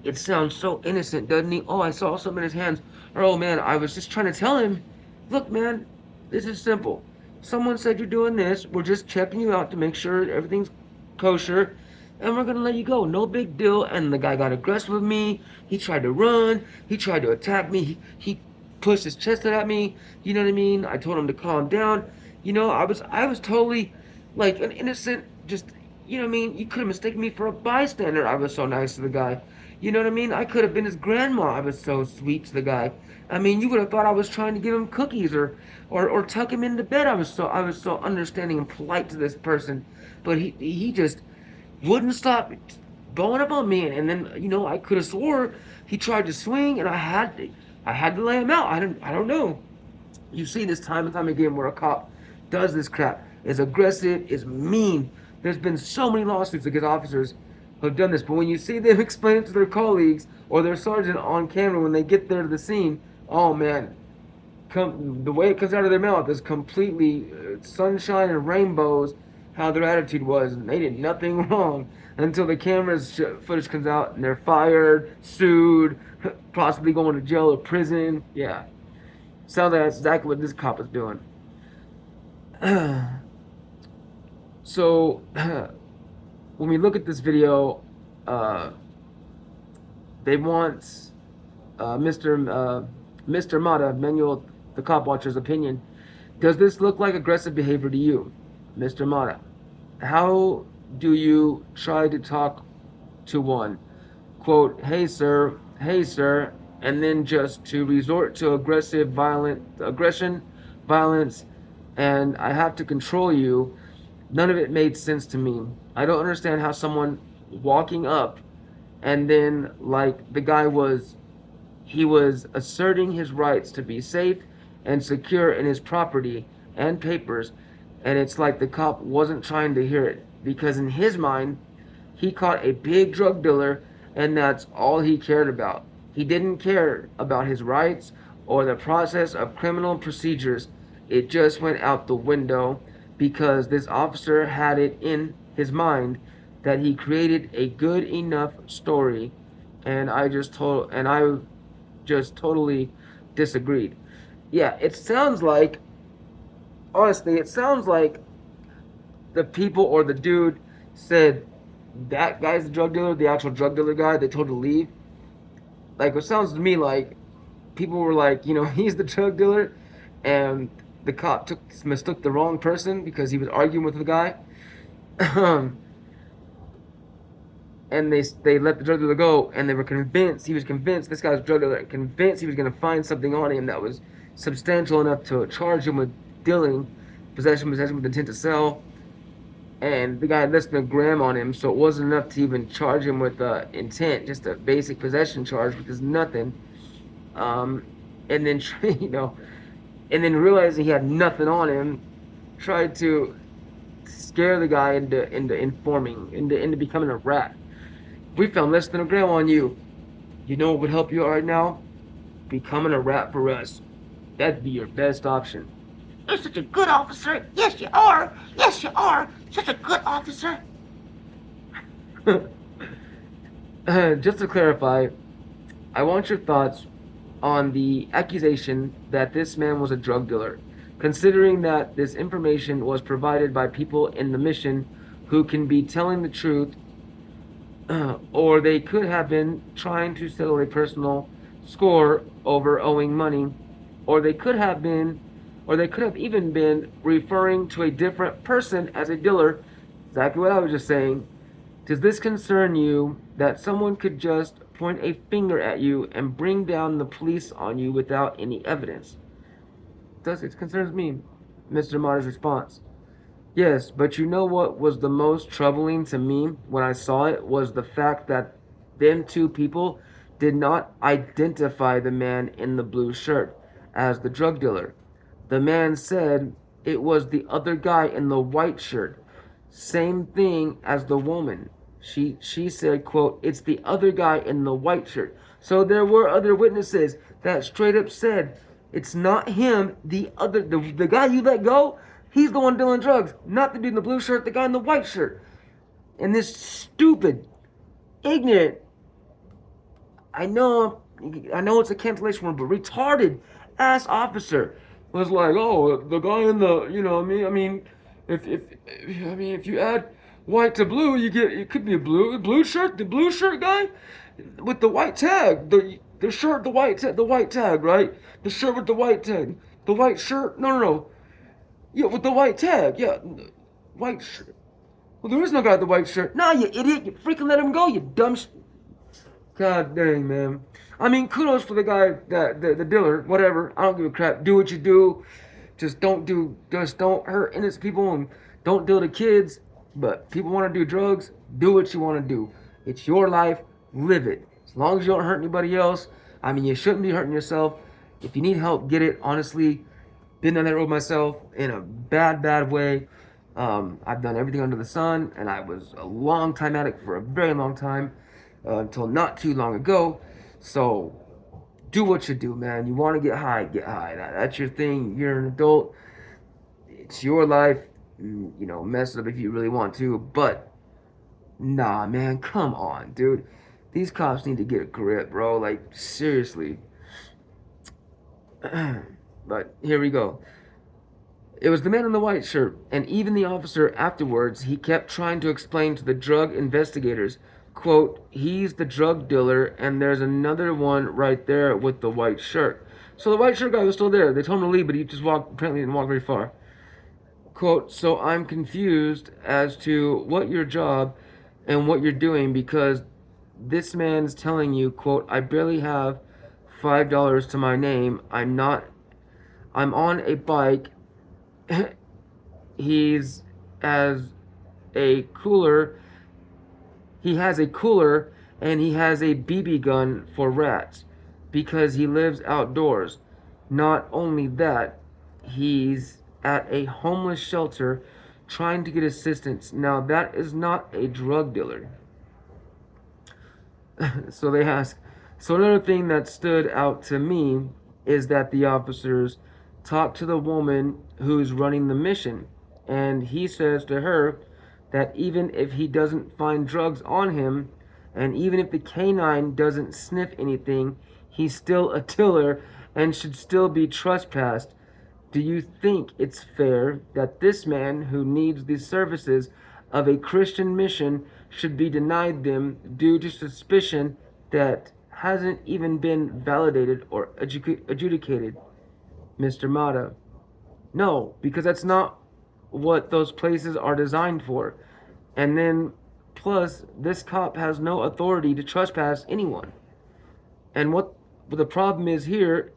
it sounds so innocent, doesn't he? Oh, I saw something in his hands. Or, oh man, I was just trying to tell him, look, man, this is simple. Someone said you're doing this. We're just checking you out to make sure everything's kosher. And we're going to let you go. No big deal. And the guy got aggressive with me. He tried to run. He tried to attack me. He pushed his chest out at me. You know what I mean? I told him to calm down. I was totally like an innocent, just, you know what I mean? You could have mistaken me for a bystander. I was so nice to the guy. You know what I mean? I could have been his grandma. I was so sweet to the guy. I mean, you would have thought I was trying to give him cookies or tuck him into bed. I was so understanding and polite to this person, but he just wouldn't stop blowing up on me. And then I could have swore he tried to swing, and I had to lay him out. I don't know. You see this time and time again where a cop does this crap, is aggressive, is mean. There's been so many lawsuits against officers who have done this, but when you see them explain it to their colleagues or their sergeant on camera when they get there to the scene, oh man, the way it comes out of their mouth is completely sunshine and rainbows, how their attitude was, and they did nothing wrong until the camera's footage comes out and they're fired, sued, possibly going to jail or prison. Yeah, sounds like that's exactly what this cop is doing. So, when we look at this video, uh, they want Mr. Mata, Manuel, the cop watcher's opinion. Does this look like aggressive behavior to you, Mr. Mata? How do you try to talk to one? Quote, hey sir, and then just to resort to aggression, violence, and I have to control you. None of it made sense to me. I don't understand how someone walking up and then like the guy was he was asserting his rights to be safe and secure in his property and papers, and it's like the cop wasn't trying to hear it because in his mind, he caught a big drug dealer and that's all he cared about. He didn't care about his rights or the process of criminal procedures. It just went out the window because this officer had it in his mind that he created a good enough story, and I just totally disagreed. Yeah, it sounds like, honestly, it sounds like the people or the dude said that guy's the drug dealer, the actual drug dealer guy they told to leave. Like, it sounds to me like people were like, he's the drug dealer, and the cop mistook the wrong person because he was arguing with the guy. And they let the drug dealer go, and they were convinced he was convinced this guy was a drug dealer, convinced he was going to find something on him that was substantial enough to charge him with dealing, possession with intent to sell. And the guy had less than a gram on him, so it wasn't enough to even charge him with intent, just a basic possession charge, which is nothing. And then and then realizing he had nothing on him, tried to scare the guy into informing, into becoming a rat. We found less than a gram on you. You know what would help you right now? Becoming a rat for us. That'd be your best option. You're such a good officer. Yes, you are. Yes, you are. Such a good officer. Just to clarify, I want your thoughts on the accusation that this man was a drug dealer, considering that this information was provided by people in the mission who can be telling the truth, or they could have been trying to settle a personal score over owing money, or they could have even been referring to a different person as a dealer. Exactly what I was just saying. Does this concern you that someone could just point a finger at you and bring down the police on you without any evidence? It concerns me, Mr. Marter's response. Yes, but you know what was the most troubling to me when I saw it was the fact that them two people did not identify the man in the blue shirt as the drug dealer. The man said it was the other guy in the white shirt. Same thing as the woman. She said, quote, it's the other guy in the white shirt. So there were other witnesses that straight up said it's not him, the guy you let go, he's the one dealing drugs, not the dude in the blue shirt, the guy in the white shirt. And this stupid, ignorant, I know it's a cancellation word, but retarded ass officer was like, oh, the guy in the, if you add white to blue, it could be a blue shirt, the blue shirt guy with the white tag, the shirt, the white tag, right? The shirt with the white tag, the white shirt, no, yeah, with the white tag, yeah, white shirt. Well, there is no guy with the white shirt. Nah, you idiot, you freaking let him go, you dumb. God dang, man. I mean, kudos for the guy, the dealer, whatever. I don't give a crap. Do what you do. Just don't hurt innocent people and don't deal to kids. But people want to do drugs, do what you want to do. It's your life, live it. As long as you don't hurt anybody else. I mean, you shouldn't be hurting yourself. If you need help, get it. Honestly, been down that road myself in a bad way. I've done everything under the sun, and I was a long time addict for a very long time. Until not too long ago. So do what you do, man. You want to get high, get high. That's your thing. You're an adult. It's your life. mess it up if you really want to. But nah, man, come on, dude. These cops need to get a grip, bro. Like, seriously. But here we go. It was the man in the white shirt, and even the officer afterwards, he kept trying to explain to the drug investigators, quote, he's the drug dealer, and there's another one right there with the white shirt. So the white shirt guy was still there. They told him to leave, but he just apparently didn't walk very far. Quote, so I'm confused as to what your job and what you're doing because this man's telling you, quote, I barely have $5 to my name. I'm on a bike. He's as a cooler. He has a cooler and he has a BB gun for rats because he lives outdoors. Not only that, he's at a homeless shelter trying to get assistance. Now, that is not a drug dealer. So they ask. So another thing that stood out to me is that the officers talk to the woman who's running the mission, and he says to her that even if he doesn't find drugs on him, and even if the canine doesn't sniff anything, he's still a tiller and should still be trespassed. Do you think it's fair that this man who needs the services of a Christian mission should be denied them due to suspicion that hasn't even been validated or adjudicated? Mr. Mata. No, because that's not what those places are designed for. And then, plus, this cop has no authority to trespass anyone. And what the problem is here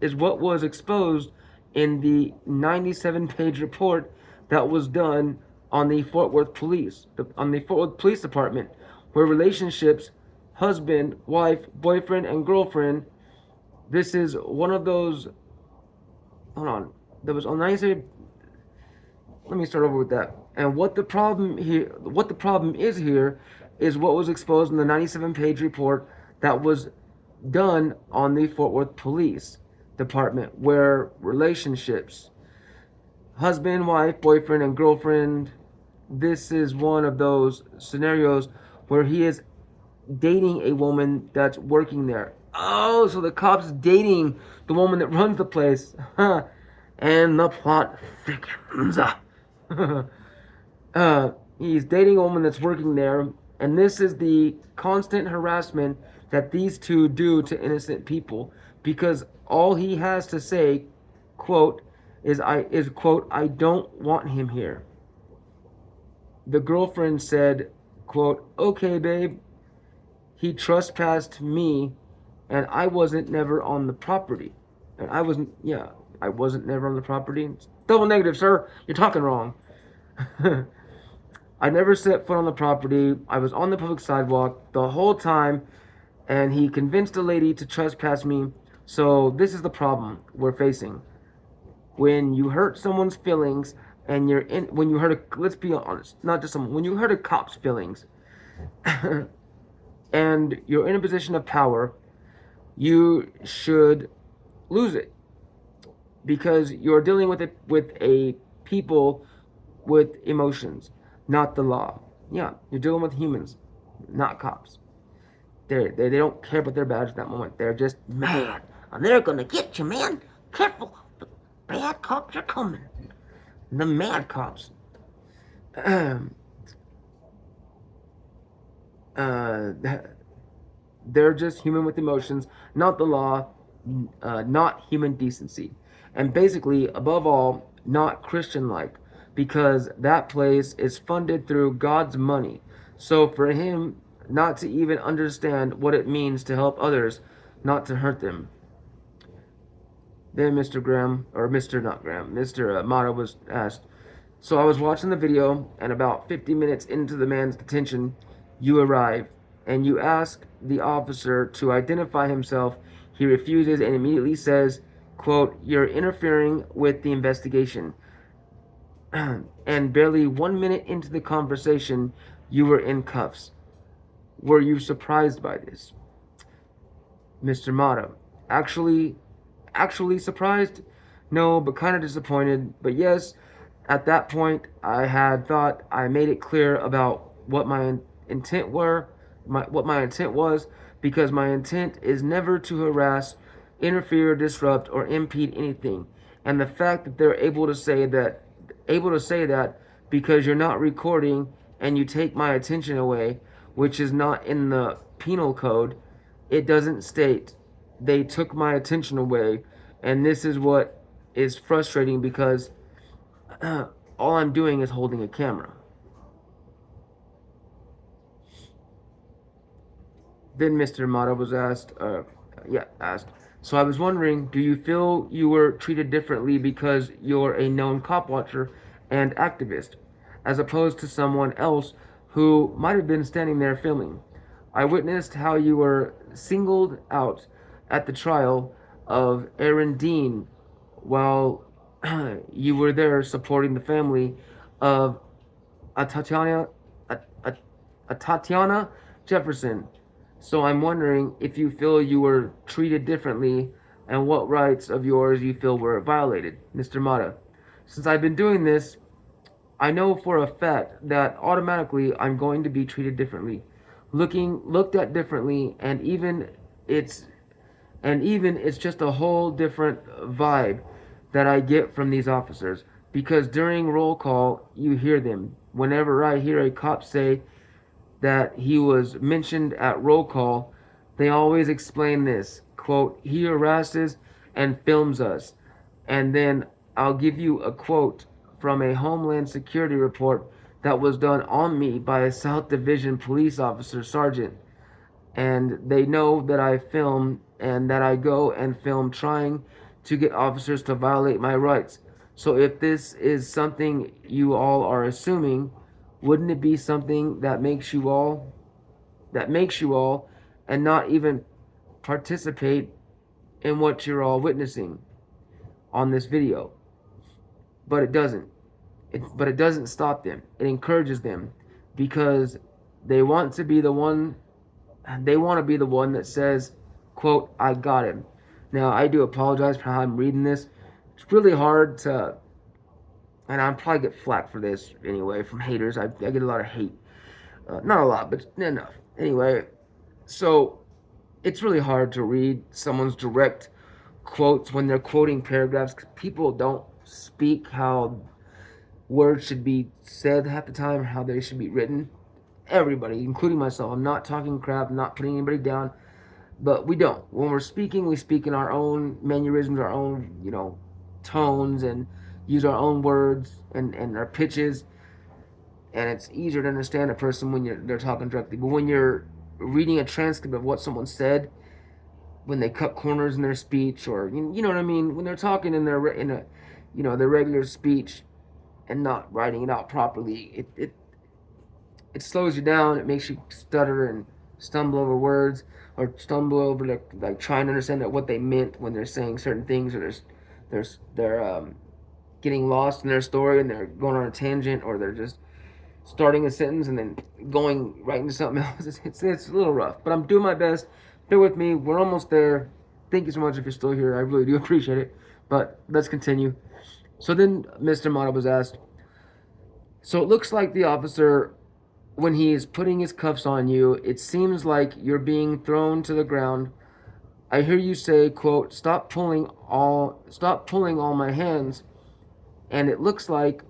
is what was exposed in the 97-page report that was done on the Fort Worth Police Department, where relationships, husband, wife, boyfriend, and girlfriend. This is one of those. Hold on. There was on 97. Let me start over with that. And what the problem is here, is what was exposed in the 97-page report that was done on the Fort Worth Police Department, where relationships, husband, wife, boyfriend, and girlfriend, this is one of those scenarios where he is dating a woman that's working there. Oh, so the cop's dating the woman that runs the place. Huh. And the plot thickens. He's dating a woman that's working there, and this is the constant harassment that these two do to innocent people, because all he has to say, quote, is quote, I don't want him here. The girlfriend said, quote, okay, babe, he trespassed me, and I wasn't never on the property. And I wasn't never on the property. Double negative, sir. You're talking wrong. I never set foot on the property. I was on the public sidewalk the whole time, and he convinced a lady to trespass me. So this is the problem we're facing. When you hurt someone's feelings, and let's be honest, not just someone, when you hurt a cop's feelings, and you're in a position of power, you should lose it, because you're dealing with a people with emotions, not the law. Yeah, you're dealing with humans, not cops. They don't care about their badge at that moment. They're just mad. And they're gonna get you, man. Careful. The bad cops are coming. The mad cops. They're just human with emotions, not the law, not human decency. And basically, above all, not Christian-like, because that place is funded through God's money. So for him not to even understand what it means to help others, not to hurt them. Then Mr. Graham, or Mr. not Graham, Mr. Mata was asked, so I was watching the video, and about 50 minutes into the man's detention, you arrive, and you ask the officer to identify himself. He refuses and immediately says, quote, you're interfering with the investigation. And barely 1 minute into the conversation, you were in cuffs. Were you surprised by this? Mr. Mata, actually surprised? No, but kind of disappointed. But yes, At that point, I had thought I made it clear about what my intent were, what my intent was, because my intent is never to harass, interfere, disrupt, or impede anything. And the fact that they're able to say that because you're not recording and you take my attention away, which is not in the penal code, it doesn't state they took my attention away, and this is what is frustrating because all I'm doing is holding a camera. Then Mr. Mata was asked, so I was wondering, do you feel you were treated differently because you're a known cop watcher and activist, as opposed to someone else who might have been standing there filming? I witnessed how you were singled out at the trial of Aaron Dean while you were there supporting the family of a Tatiana, a, a, a Tatiana Jefferson. So I'm wondering if you feel you were treated differently and what rights of yours you feel were violated, Mr. Mata. Since I've been doing this, I know for a fact that automatically I'm going to be treated differently, looked at differently, it's and even it's just a whole different vibe that I get from these officers. Because during roll call, you hear them. Whenever I hear a cop say that he was mentioned at roll call, they always explain this quote, he harasses and films us. And then I'll give you a quote from a Homeland Security report that was done on me by a South Division police officer sergeant, and they know that I film and that I go and film trying to get officers to violate my rights. So if this is something you all are assuming, wouldn't it be something that makes you all and not even participate in what you're all witnessing on this video? But it doesn't. But it doesn't stop them. It encourages them because they want to be the one they want to be the one that says, quote, I got him. Now, I do apologize for how I'm reading this. It's really hard to, and I'll probably get flack for this anyway from haters. I get a lot of hate. Not a lot, but enough. Anyway, so it's really hard to read someone's direct quotes when they're quoting paragraphs. People don't speak how words should be said half the time, how they should be written. Everybody, including myself. I'm not talking crap, I'm not putting anybody down, but we don't. When we're speaking, we speak in our own mannerisms, our own, tones, and use our own words and our pitches, and it's easier to understand a person when they're talking directly. But when you're reading a transcript of what someone said, when they cut corners in their speech, or you know what I mean, when they're talking their regular speech and not writing it out properly, it slows you down. It makes you stutter and stumble over words, or stumble over like trying to understand what they meant when they're saying certain things, or they're getting lost in their story and they're going on a tangent, or they're just starting a sentence and then going right into something else. It's a little rough, but I'm doing my best. Bear with me. We're almost there. Thank you so much if you're still here. I really do appreciate it. But let's continue. So then Mr. Mata was asked, so it looks like the officer, when he is putting his cuffs on you, it seems like you're being thrown to the ground. I hear you say, quote, stop pulling all my hands. And it looks like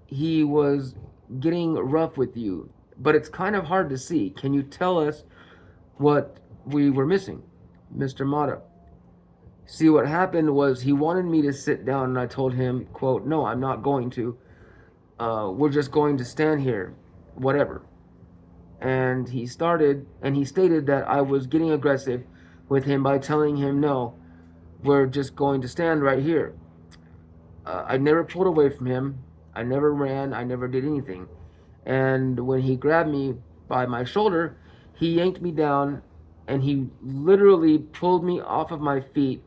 he was getting rough with you, but it's kind of hard to see. Can you tell us what we were missing, Mr. Mata? See, what happened was he wanted me to sit down, and I told him, quote, no, I'm not going to. We're just going to stand here, whatever. And he stated that I was getting aggressive with him by telling him, no, we're just going to stand right here. I never pulled away from him. I never ran. I never did anything. And when he grabbed me by my shoulder, he yanked me down and he literally pulled me off of my feet,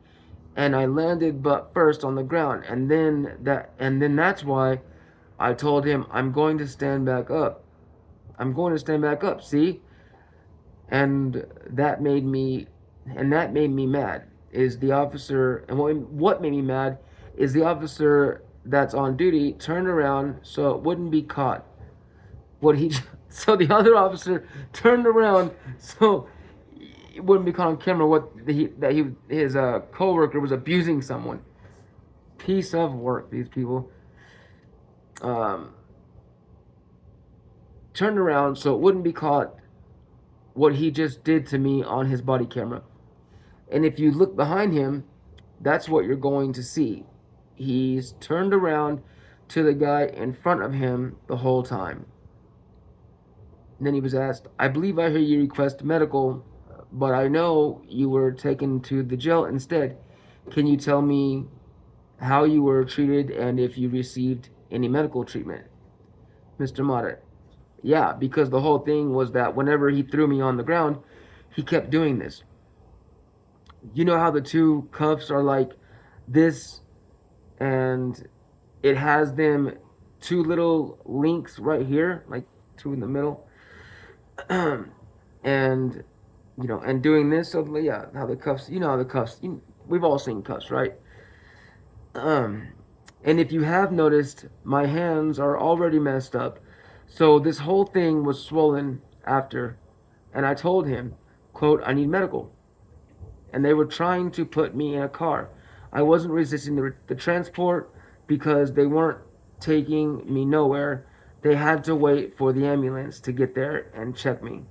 and I landed butt first on the ground. And then that's why I told him, I'm going to stand back up. I'm going to stand back up, see? And that made me mad. Is the officer, and what made me mad is the officer that's on duty turned around so it wouldn't be caught. What he so the other officer turned around so it wouldn't be caught on camera that he his coworker was abusing someone. Piece of work, these people. Um, Turned around so it wouldn't be caught what he just did to me on his body camera. And if you look behind him, that's what you're going to see. He's turned around to the guy in front of him the whole time. And then he was asked, I believe I heard you request medical, but I know you were taken to the jail instead. Can you tell me how you were treated and if you received any medical treatment? Mr. Motta, yeah, because the whole thing was that whenever he threw me on the ground, he kept doing this. You know how the two cuffs are like this, and it has them two little links right here, like two in the middle, and and doing this. So yeah, how the cuffs. You know how the cuffs. We've all seen cuffs, right? Um, and if you have noticed, my hands are already messed up. So this whole thing was swollen after, and I told him, quote, I need medical. And they were trying to put me in a car. I wasn't resisting the transport because they weren't taking me nowhere. They had to wait for the ambulance to get there and check me.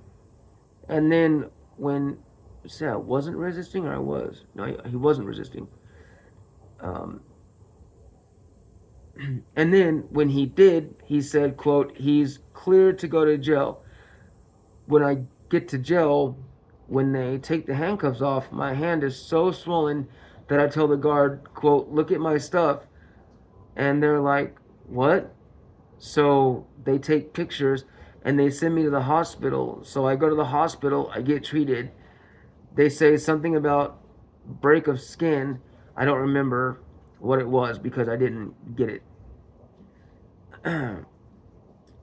And then when say I wasn't resisting or I was, no, he wasn't resisting. Um, and then when he did, he said, quote, he's cleared to go to jail. When I get to jail, when they take the handcuffs off, my hand is so swollen that I tell the guard, quote, look at my stuff. And they're like, what? So they take pictures and they send me to the hospital. So I go to the hospital, I get treated. They say something about break of skin. I don't remember what it was because I didn't get it.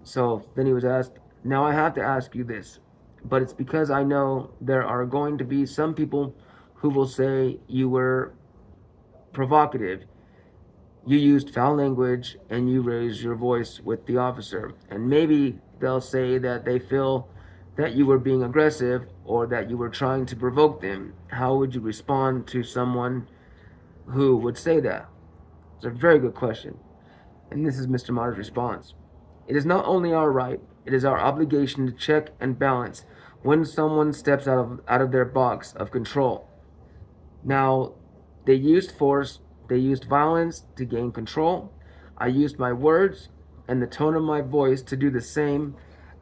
So then he was asked, now I have to ask you this, but it's because I know there are going to be some people who will say you were provocative, you used foul language, and you raised your voice with the officer. And maybe they'll say that they feel that you were being aggressive or that you were trying to provoke them. How would you respond to someone who would say that? It's a very good question. And this is Mr. Marr's response. It is not only our right, it is our obligation to check and balance when someone steps out of their box of control. Now, they used force, they used violence to gain control. I used my words and the tone of my voice to do the same,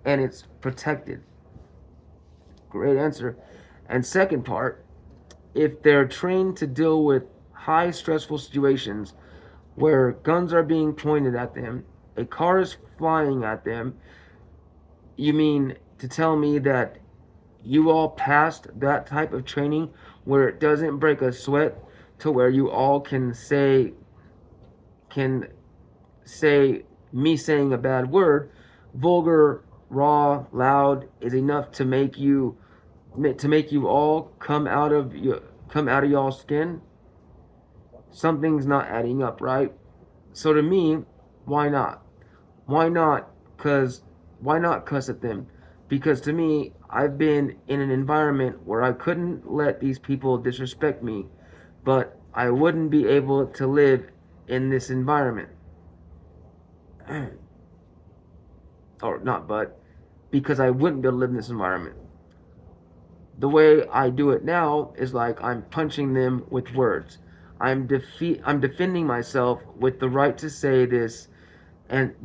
and it's protected. Great answer. And second part, if they're trained to deal with high stressful situations where guns are being pointed at them, a car is flying at them, you mean to tell me that you all passed that type of training where it doesn't break a sweat to where you all can say me saying a bad word, vulgar, raw, loud is enough to make you all come out of y'all's skin? Something's not adding up, right? So to me, why not? Why not? Cause why not cuss at them? Because to me, I've been in an environment where I couldn't let these people disrespect me, but I wouldn't be able to live in this environment. Or not, but because I wouldn't be able to live in this environment. The way I do it now is like I'm punching them with words. I'm defending myself with the right to say this and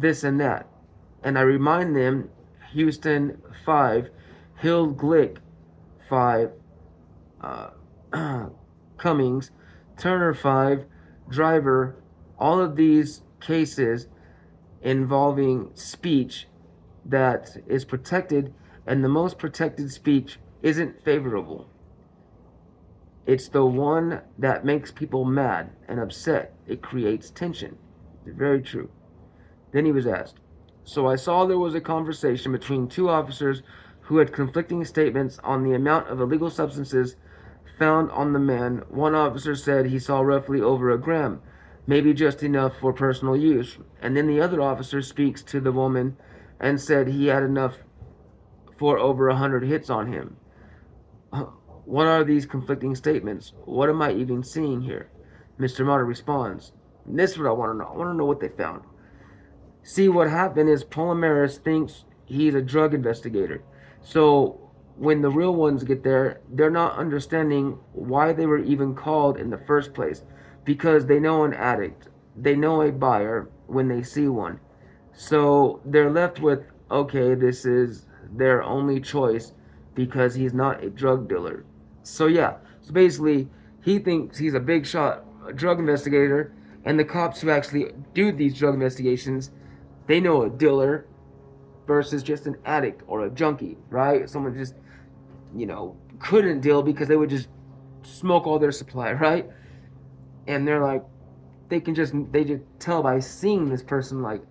that. And I remind them Houston 5, Hill Glick 5, uh, Cummings, Turner 5, Driver, all of these cases involving speech that is protected, and the most protected speech isn't favorable. It's the one that makes people mad and upset. It creates tension. It's very true. Then he was asked, so I saw there was a conversation between two officers who had conflicting statements on the amount of illegal substances found on the man. One officer said he saw roughly over a gram. maybe just enough for personal use. And then the other officer speaks to the woman and said he had enough for over 100 hits on him. What are these conflicting statements? What am I even seeing here? Mr. Mata responds, this is what I want to know. I want to know what they found. See, what happened is Polymeris thinks he's a drug investigator. So when the real ones get there, they're not understanding why they were even called in the first place. Because they know an addict, they know a buyer when they see one. So they're left with, okay, this is their only choice because he's not a drug dealer. So yeah, so basically, he thinks he's a big shot drug investigator, and the cops who actually do these drug investigations, they know a dealer versus just an addict or a junkie, right? Someone just, couldn't deal because they would just smoke all their supply, right? And they're like, they just tell by seeing this person, like,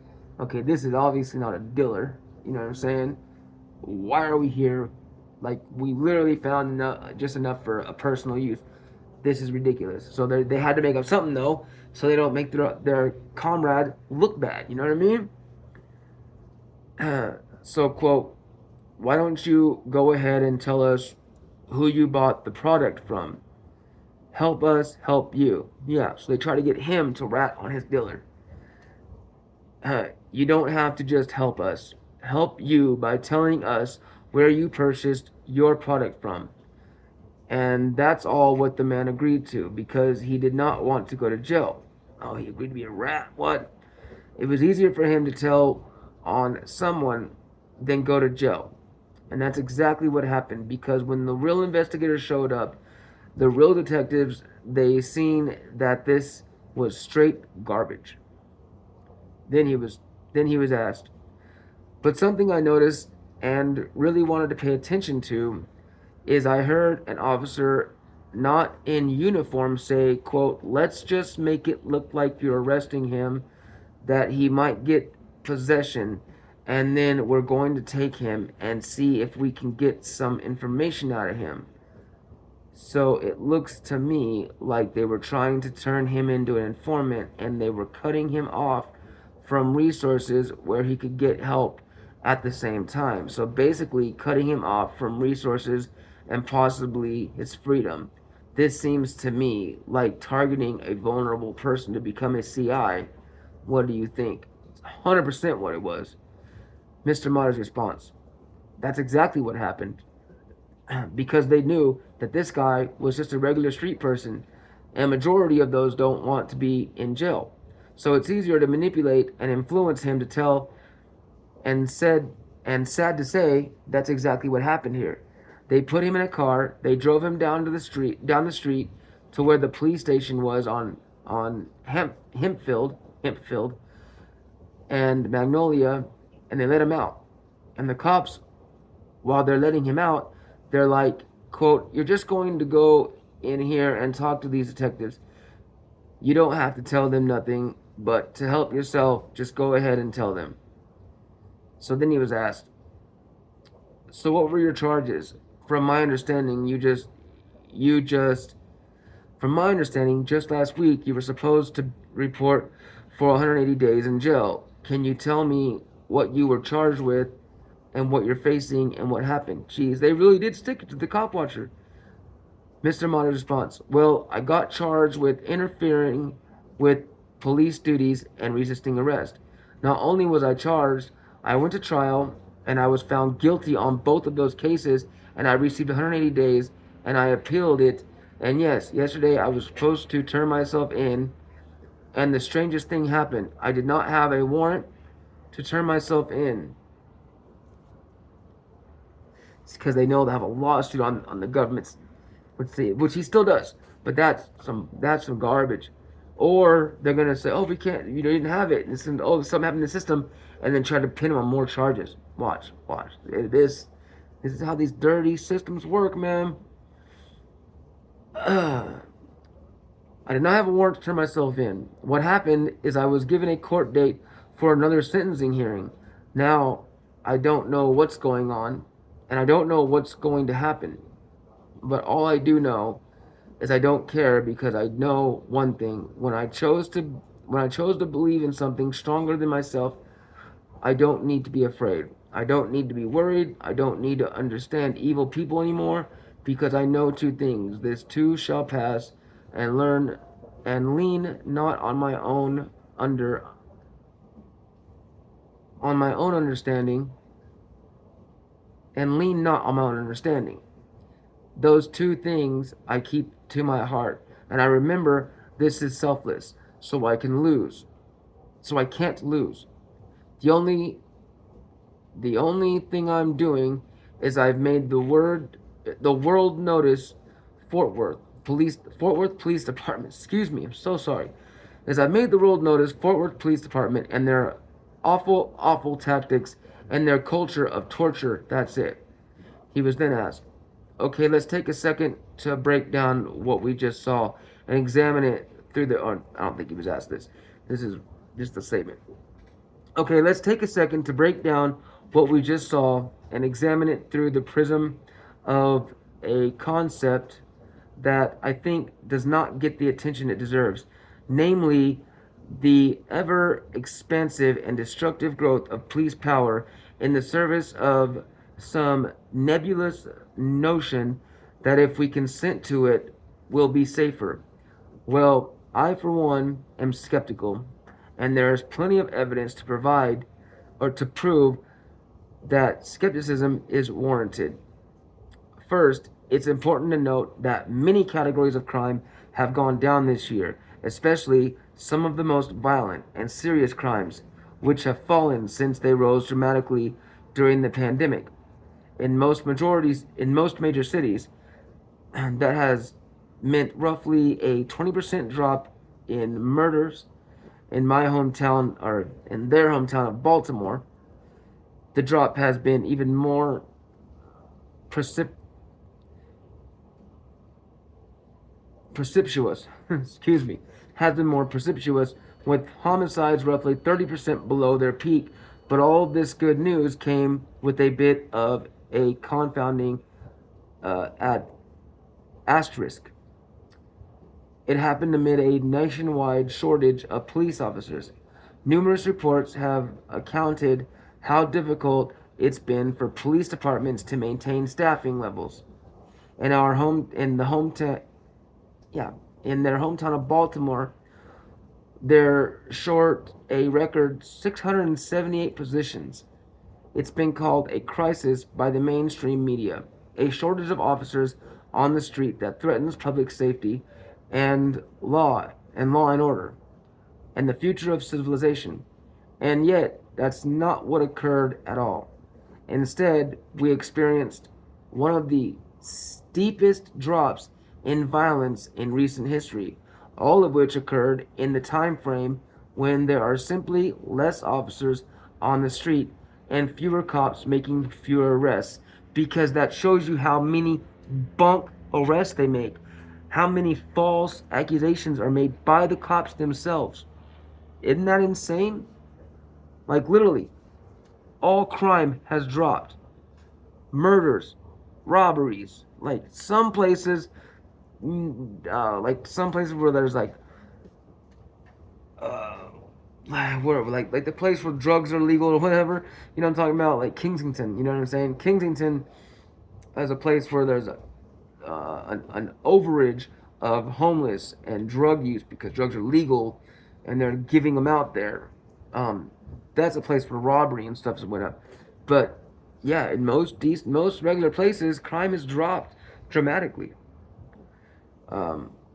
okay, this is obviously not a dealer. You know what I'm saying? Why are we here? Like, we literally found just enough for a personal use. This is ridiculous. So they had to make up something though, so they don't make their comrade look bad. You know what I mean? So quote, why don't you go ahead and tell us who you bought the product from? Help us help you. Yeah, so they try to get him to rat on his dealer. You don't have to just help us. Help you by telling us where you purchased your product from. And that's all what the man agreed to because he did not want to go to jail. Oh, he agreed to be a rat? What? It was easier for him to tell on someone than go to jail. And that's exactly what happened because when the real investigators showed up, the real detectives, they seen that this was straight garbage. Then he was then he was asked, but something I noticed and really wanted to pay attention to is I heard an officer not in uniform say, quote, let's just make it look like you're arresting him, that he might get possession, and then we're going to take him and see if we can get some information out of him. So it looks to me like they were trying to turn him into an informant and they were cutting him off from resources where he could get help at the same time. So basically, cutting him off from resources and possibly his freedom. This seems to me like targeting a vulnerable person to become a CI. What do you think? It's 100% what it was. Mr. Motter's response. That's exactly what happened. Because they knew that this guy was just a regular street person, and majority of those don't want to be in jail. So it's easier to manipulate and influence him to tell and said and sad to say that's exactly what happened here. They put him in a car, they drove him down the street to where the police station was on Hempfield and Magnolia, and they let him out. And the cops, while they're letting him out, they're like, quote, you're just going to go in here and talk to these detectives. You don't have to tell them nothing, but to help yourself, just go ahead and tell them. So then he was asked, so what were your charges? From my understanding, from my understanding, just last week, you were supposed to report for 180 days in jail. Can you tell me what you were charged with and what you're facing and what happened? Jeez, they really did stick it to the cop watcher. Mr. Motter's response, well, I got charged with interfering with police duties and resisting arrest. Not only was I charged, I went to trial and I was found guilty on both of those cases and I received 180 days and I appealed it. And yes, yesterday I was supposed to turn myself in and the strangest thing happened. I did not have a warrant to turn myself in. It's because they know they have a lawsuit on the government's, which he still does. But that's some garbage. Or they're gonna say, oh, we can't, you didn't have it, and oh, something happened in the system, and then try to pin him on more charges. Watch. This is how these dirty systems work, man. I did not have a warrant to turn myself in. What happened is I was given a court date for another sentencing hearing. Now, I don't know what's going on, and I don't know what's going to happen. But all I do know is I don't care because I know one thing. When I chose to believe in something stronger than myself, I don't need to be afraid. I don't need to be worried. I don't need to understand evil people anymore because I know two things. This too shall pass and learn and lean not on my own understanding and lean not on my own understanding. Those two things I keep to my heart. And I remember this is selfless, so I can lose. So I can't lose. The only the only thing I'm doing is I've made the world notice Fort Worth Police Department. Excuse me, I'm so sorry. Is I've made the world notice Fort Worth Police Department and their awful tactics and their culture of torture. That's it. He was then asked, okay, let's take a second to break down what we just saw and examine it through the. Oh, I don't think he was asked this. This is just a statement. Okay, let's take a second to break down what we just saw and examine it through the prism of a concept that I think does not get the attention it deserves, namely the ever expansive and destructive growth of police power in the service of some nebulous notion that if we consent to it, we'll be safer. Well, I, for one, am skeptical, and there is plenty of evidence to provide or to prove that skepticism is warranted. First, it's important to note that many categories of crime have gone down this year, especially some of the most violent and serious crimes, which have fallen since they rose dramatically during the pandemic. In most major cities, that has meant roughly a 20% drop in murders. In my hometown, or in their hometown of Baltimore, the drop has been even more precip- precipitous. Excuse me, has been more precipitous, with homicides roughly 30% below their peak. But all this good news came with a bit of a confounding at asterisk. It happened amid a nationwide shortage of police officers. Numerous reports have accounted how difficult it's been for police departments to maintain staffing levels. In our home in the hometown yeah, in their hometown of Baltimore, they're short a record 678 positions. It's been called a crisis by the mainstream media, a shortage of officers on the street that threatens public safety and law and order, and the future of civilization. And yet, that's not what occurred at all. Instead, we experienced one of the steepest drops in violence in recent history, all of which occurred in the time frame when there are simply less officers on the street and fewer cops making fewer arrests, because that shows you how many bunk arrests they make, how many false accusations are made by the cops themselves. Isn't that insane? Like, literally, all crime has dropped. Murders, robberies, like some places where there's uh, whatever, like the place where drugs are legal or whatever. You know what I'm talking about? Like Kensington. You know what I'm saying? Kensington as a place where there's an overage of homeless and drug use because drugs are legal, and they're giving them out there. Um, that's a place where robbery and stuff went up. But yeah, in most regular places, crime has dropped dramatically.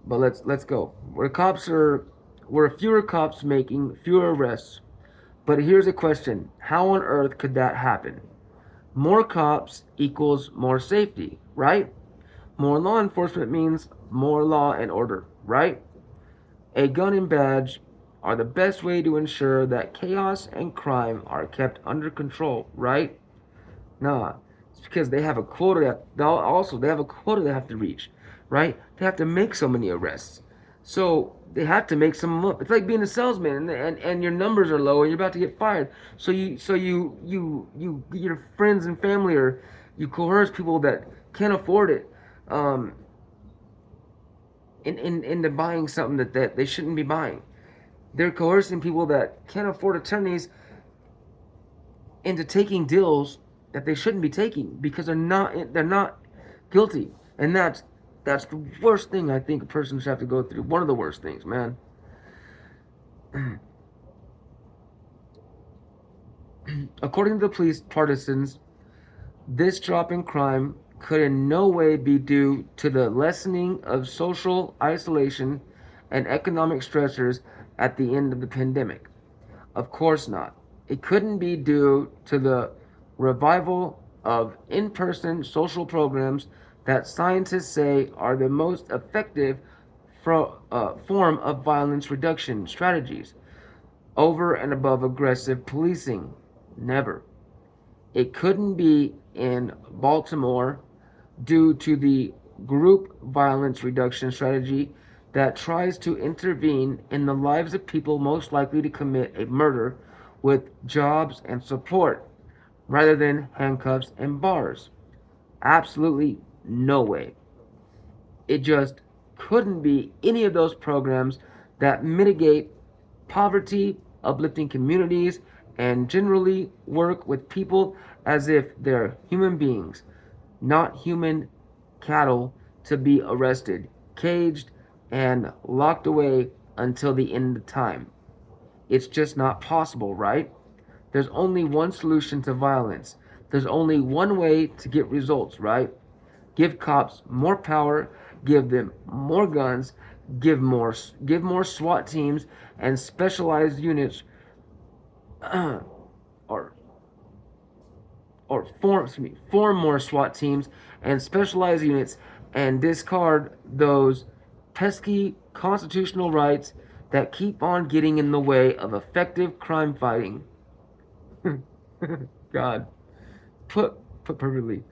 But let's go. Where fewer cops making fewer arrests. But here's a question: how on earth could that happen? More cops equals more safety, right? More law enforcement means more law and order, right? A gun and badge are the best way to ensure that chaos and crime are kept under control, right? Nah, it's because they have a quota. They have a quota they have to reach, right? They have to make so many arrests, so they have to make some up. It's like being a salesman, and your numbers are low, and you're about to get fired. So you your friends and family, or you coerce people that can't afford it. Um, into buying something that they shouldn't be buying. They're coercing people that can't afford attorneys into taking deals that they shouldn't be taking because they're not guilty, and that's the worst thing I think a person should have to go through. One of the worst things, man. According to the police partisans, this drop in crime could in no way be due to the lessening of social isolation and economic stressors at the end of the pandemic. Of course not. It couldn't be due to the revival of in person social programs that scientists say are the most effective form of violence reduction strategies over and above aggressive policing. Never. It couldn't be in Baltimore due to the group violence reduction strategy that tries to intervene in the lives of people most likely to commit a murder with jobs and support rather than handcuffs and bars. Absolutely no way. It just couldn't be any of those programs that mitigate poverty, uplifting communities, and generally work with people as if they're human beings, not human cattle to be arrested, caged, and locked away until the end of time. It's just not possible, right? There's only one solution to violence. There's only one way to get results, right? Give cops more power, give them more guns, give more SWAT teams and specialized units or form more SWAT teams and specialized units and discard those pesky constitutional rights that keep on getting in the way of effective crime fighting. God, put perfectly.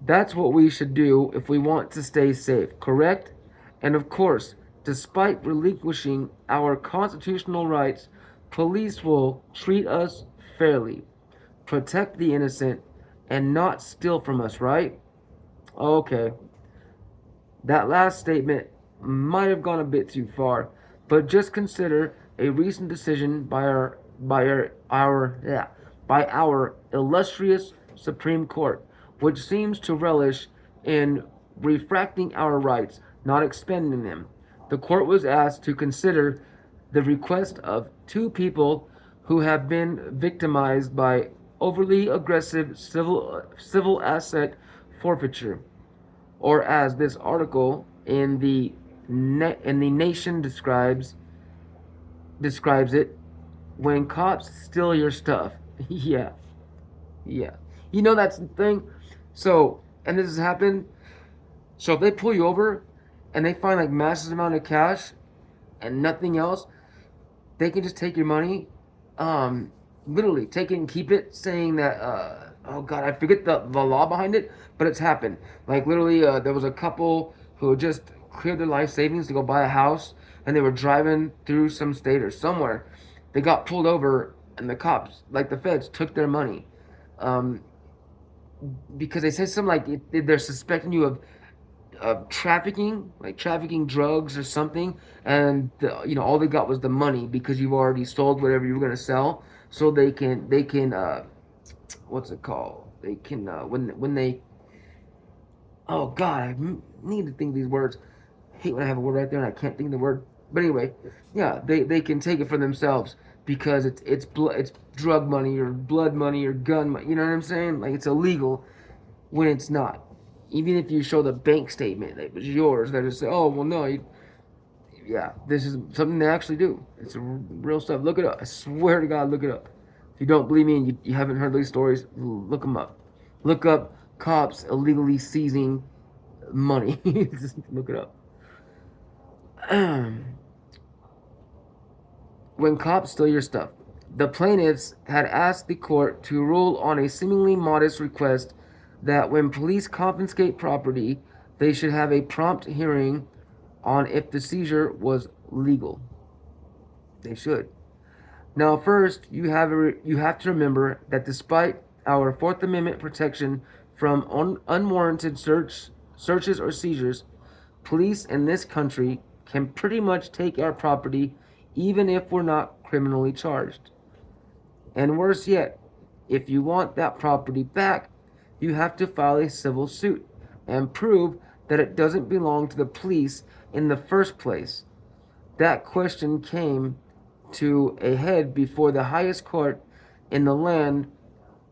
That's what we should do if we want to stay safe, correct? And of course, despite relinquishing our constitutional rights, police will treat us fairly, protect the innocent, and not steal from us, right? Okay, that last statement might have gone a bit too far, but just consider a recent decision by our illustrious Supreme Court, which seems to relish in refracting our rights, not expending them. The court was asked to consider the request of two people who have been victimized by overly aggressive civil asset forfeiture, or as this article in the Nation describes it, when cops steal your stuff. Yeah, yeah. That's the thing. So, and this has happened. So if they pull you over and they find like massive amount of cash and nothing else, they can just take your money, literally take it and keep it, saying that oh god, I forget the law behind it, but it's happened. Like literally, there was a couple who just cleared their life savings to go buy a house, and they were driving through some state or somewhere. They got pulled over, and the cops, like the feds, took their money, um, because they said something like they're suspecting you of trafficking, like trafficking drugs or something, and all they got was the money because you've already sold whatever you were gonna sell, so they can what's it called? They can when they oh god, I need to think of these words. I hate when I have a word right there and I can't think of the word. But anyway, yeah, they can take it for themselves because it's drug money or blood money or gun money. You know what I'm saying? Like it's illegal when it's not. Even if you show the bank statement that it was yours, they just say, "Oh, well, no, yeah, this is something they actually do. It's real stuff. Look it up. I swear to God, look it up. If you don't believe me and you haven't heard these stories, look them up. Look up cops illegally seizing money. Just look it up. When cops steal your stuff, the plaintiffs had asked the court to rule on a seemingly modest request that when police confiscate property, they should have a prompt hearing on if the seizure was legal. They should. Now, first, you have to remember that despite our Fourth Amendment protection from unwarranted searches or seizures, Police in this country can pretty much take our property even if we're not criminally charged. And worse yet, if you want that property back, you have to file a civil suit and prove that it doesn't belong to the police in the first place. That question came to a head before the highest court in the land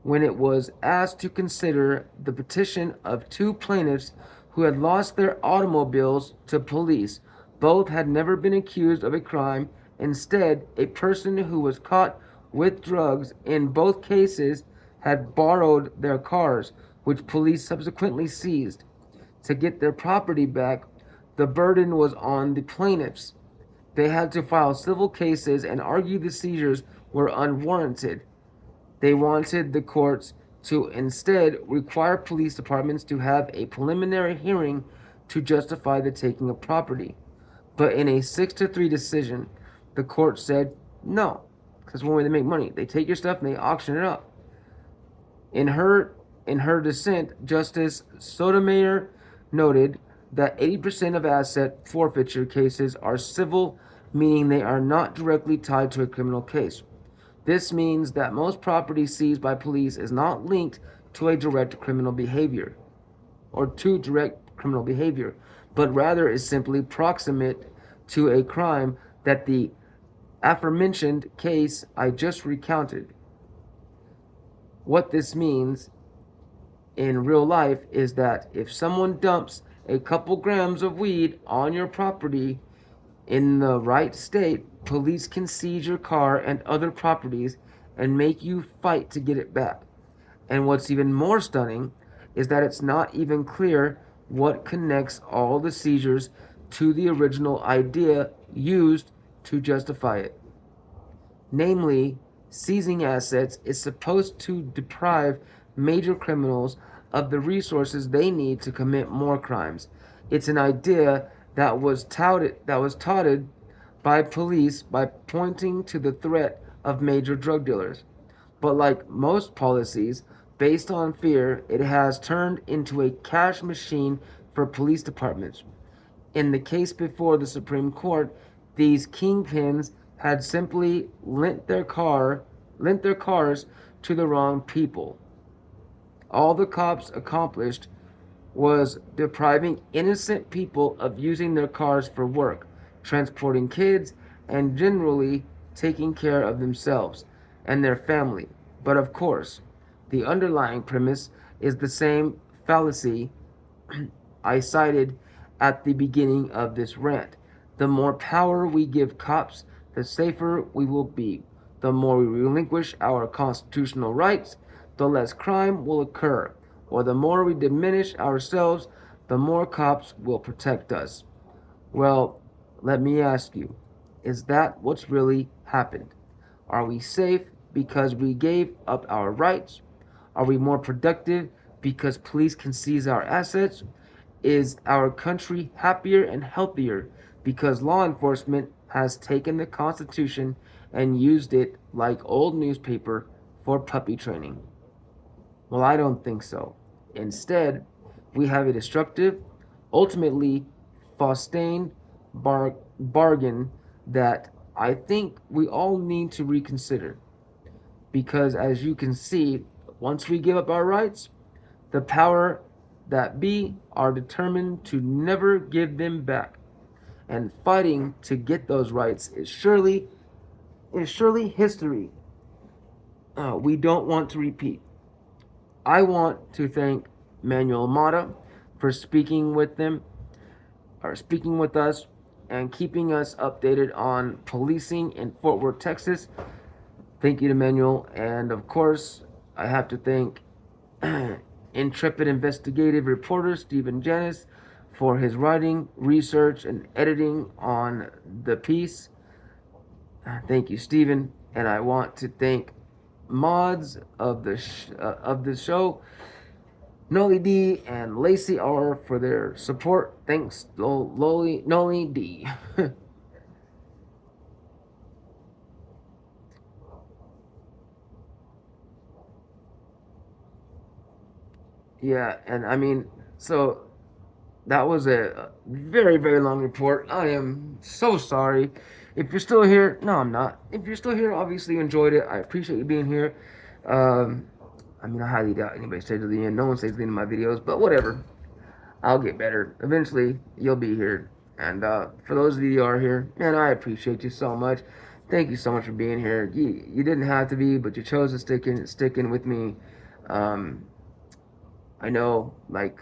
when it was asked to consider the petition of two plaintiffs who had lost their automobiles to police. Both had never been accused of a crime. Instead, a person who was caught with drugs in both cases had borrowed their cars, which police subsequently seized. To get their property back, the burden was on the plaintiffs. They had to file civil cases and argue the seizures were unwarranted. They wanted the courts to instead require police departments to have a preliminary hearing to justify the taking of property. But in a 6-3 decision, the court said no, because one way they make money, they take your stuff and they auction it up. In her in her dissent, Justice Sotomayor noted that 80% of asset forfeiture cases are civil, meaning they are not directly tied to a criminal case. This means that most property seized by police is not linked to a direct criminal behavior or to direct criminal behavior, but rather is simply proximate to a crime that the aforementioned case I just recounted. What this means in real life is that if someone dumps a couple grams of weed on your property in the right state, police can seize your car and other properties and make you fight to get it back. And what's even more stunning is that it's not even clear what connects all the seizures to the original idea used to justify it. Namely, seizing assets is supposed to deprive major criminals of the resources they need to commit more crimes. It's an idea that was touted by police by pointing to the threat of major drug dealers. But like most policies based on fear, it has turned into a cash machine for police departments. In the case before the Supreme Court, these kingpins had simply lent their cars to the wrong people. All the cops accomplished was depriving innocent people of using their cars for work, transporting kids, and generally taking care of themselves and their family. But of course, the underlying premise is the same fallacy I cited at the beginning of this rant. The more power we give cops, the safer we will be. The more we relinquish our constitutional rights, the less crime will occur. Or the more we diminish ourselves, the more cops will protect us. Well, let me ask you, is that what's really happened? Are we safe because we gave up our rights? Are we more productive because police can seize our assets? Is our country happier and healthier because law enforcement has taken the Constitution and used it like old newspaper for puppy training? Well, I don't think so. Instead, we have a destructive, ultimately Faustian bargain that I think we all need to reconsider. Because as you can see, once we give up our rights, the power that be are determined to never give them back. And fighting to get those rights is surely history we don't want to repeat. I want to thank Manuel Mata for speaking with us and keeping us updated on policing in Fort Worth, Texas. Thank you to Manuel, and of course, I have to thank intrepid investigative reporter Stephen Janis for his writing, research, and editing on the piece. Thank you, Stephen, and I want to thank mods of the show, Noli D and Lacey R for their support. Thanks, Noli D. Yeah, and I mean, so that was a very, very long report. I am so sorry. If you're still here, no, I'm not. If you're still here, obviously you enjoyed it. I appreciate you being here. Um, I mean, I highly doubt anybody stays to the end. No one stays to the end of my videos, but whatever. I'll get better. Eventually, you'll be here. And for those of you who are here, man, I appreciate you so much. Thank you so much for being here. You didn't have to be, but you chose to stick in with me. Um, I know, like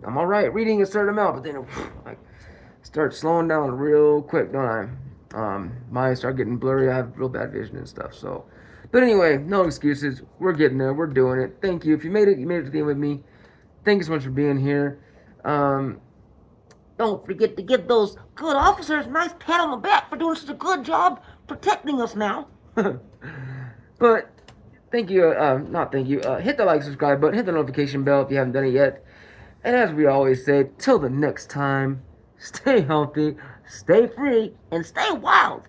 I'm all right reading a certain amount, but then like start slowing down real quick, don't I? My eyes start getting blurry. I have real bad vision and stuff. So, but anyway, no excuses. We're getting there. We're doing it. Thank you. If you made it, you made it to the end with me. Thank you so much for being here. Um, Don't forget to give those good officers a nice pat on the back for doing such a good job protecting us now. but thank you. Not thank you. Hit the like, subscribe button. Hit the notification bell if you haven't done it yet. And as we always say, till the next time, stay healthy, stay free, And stay wild.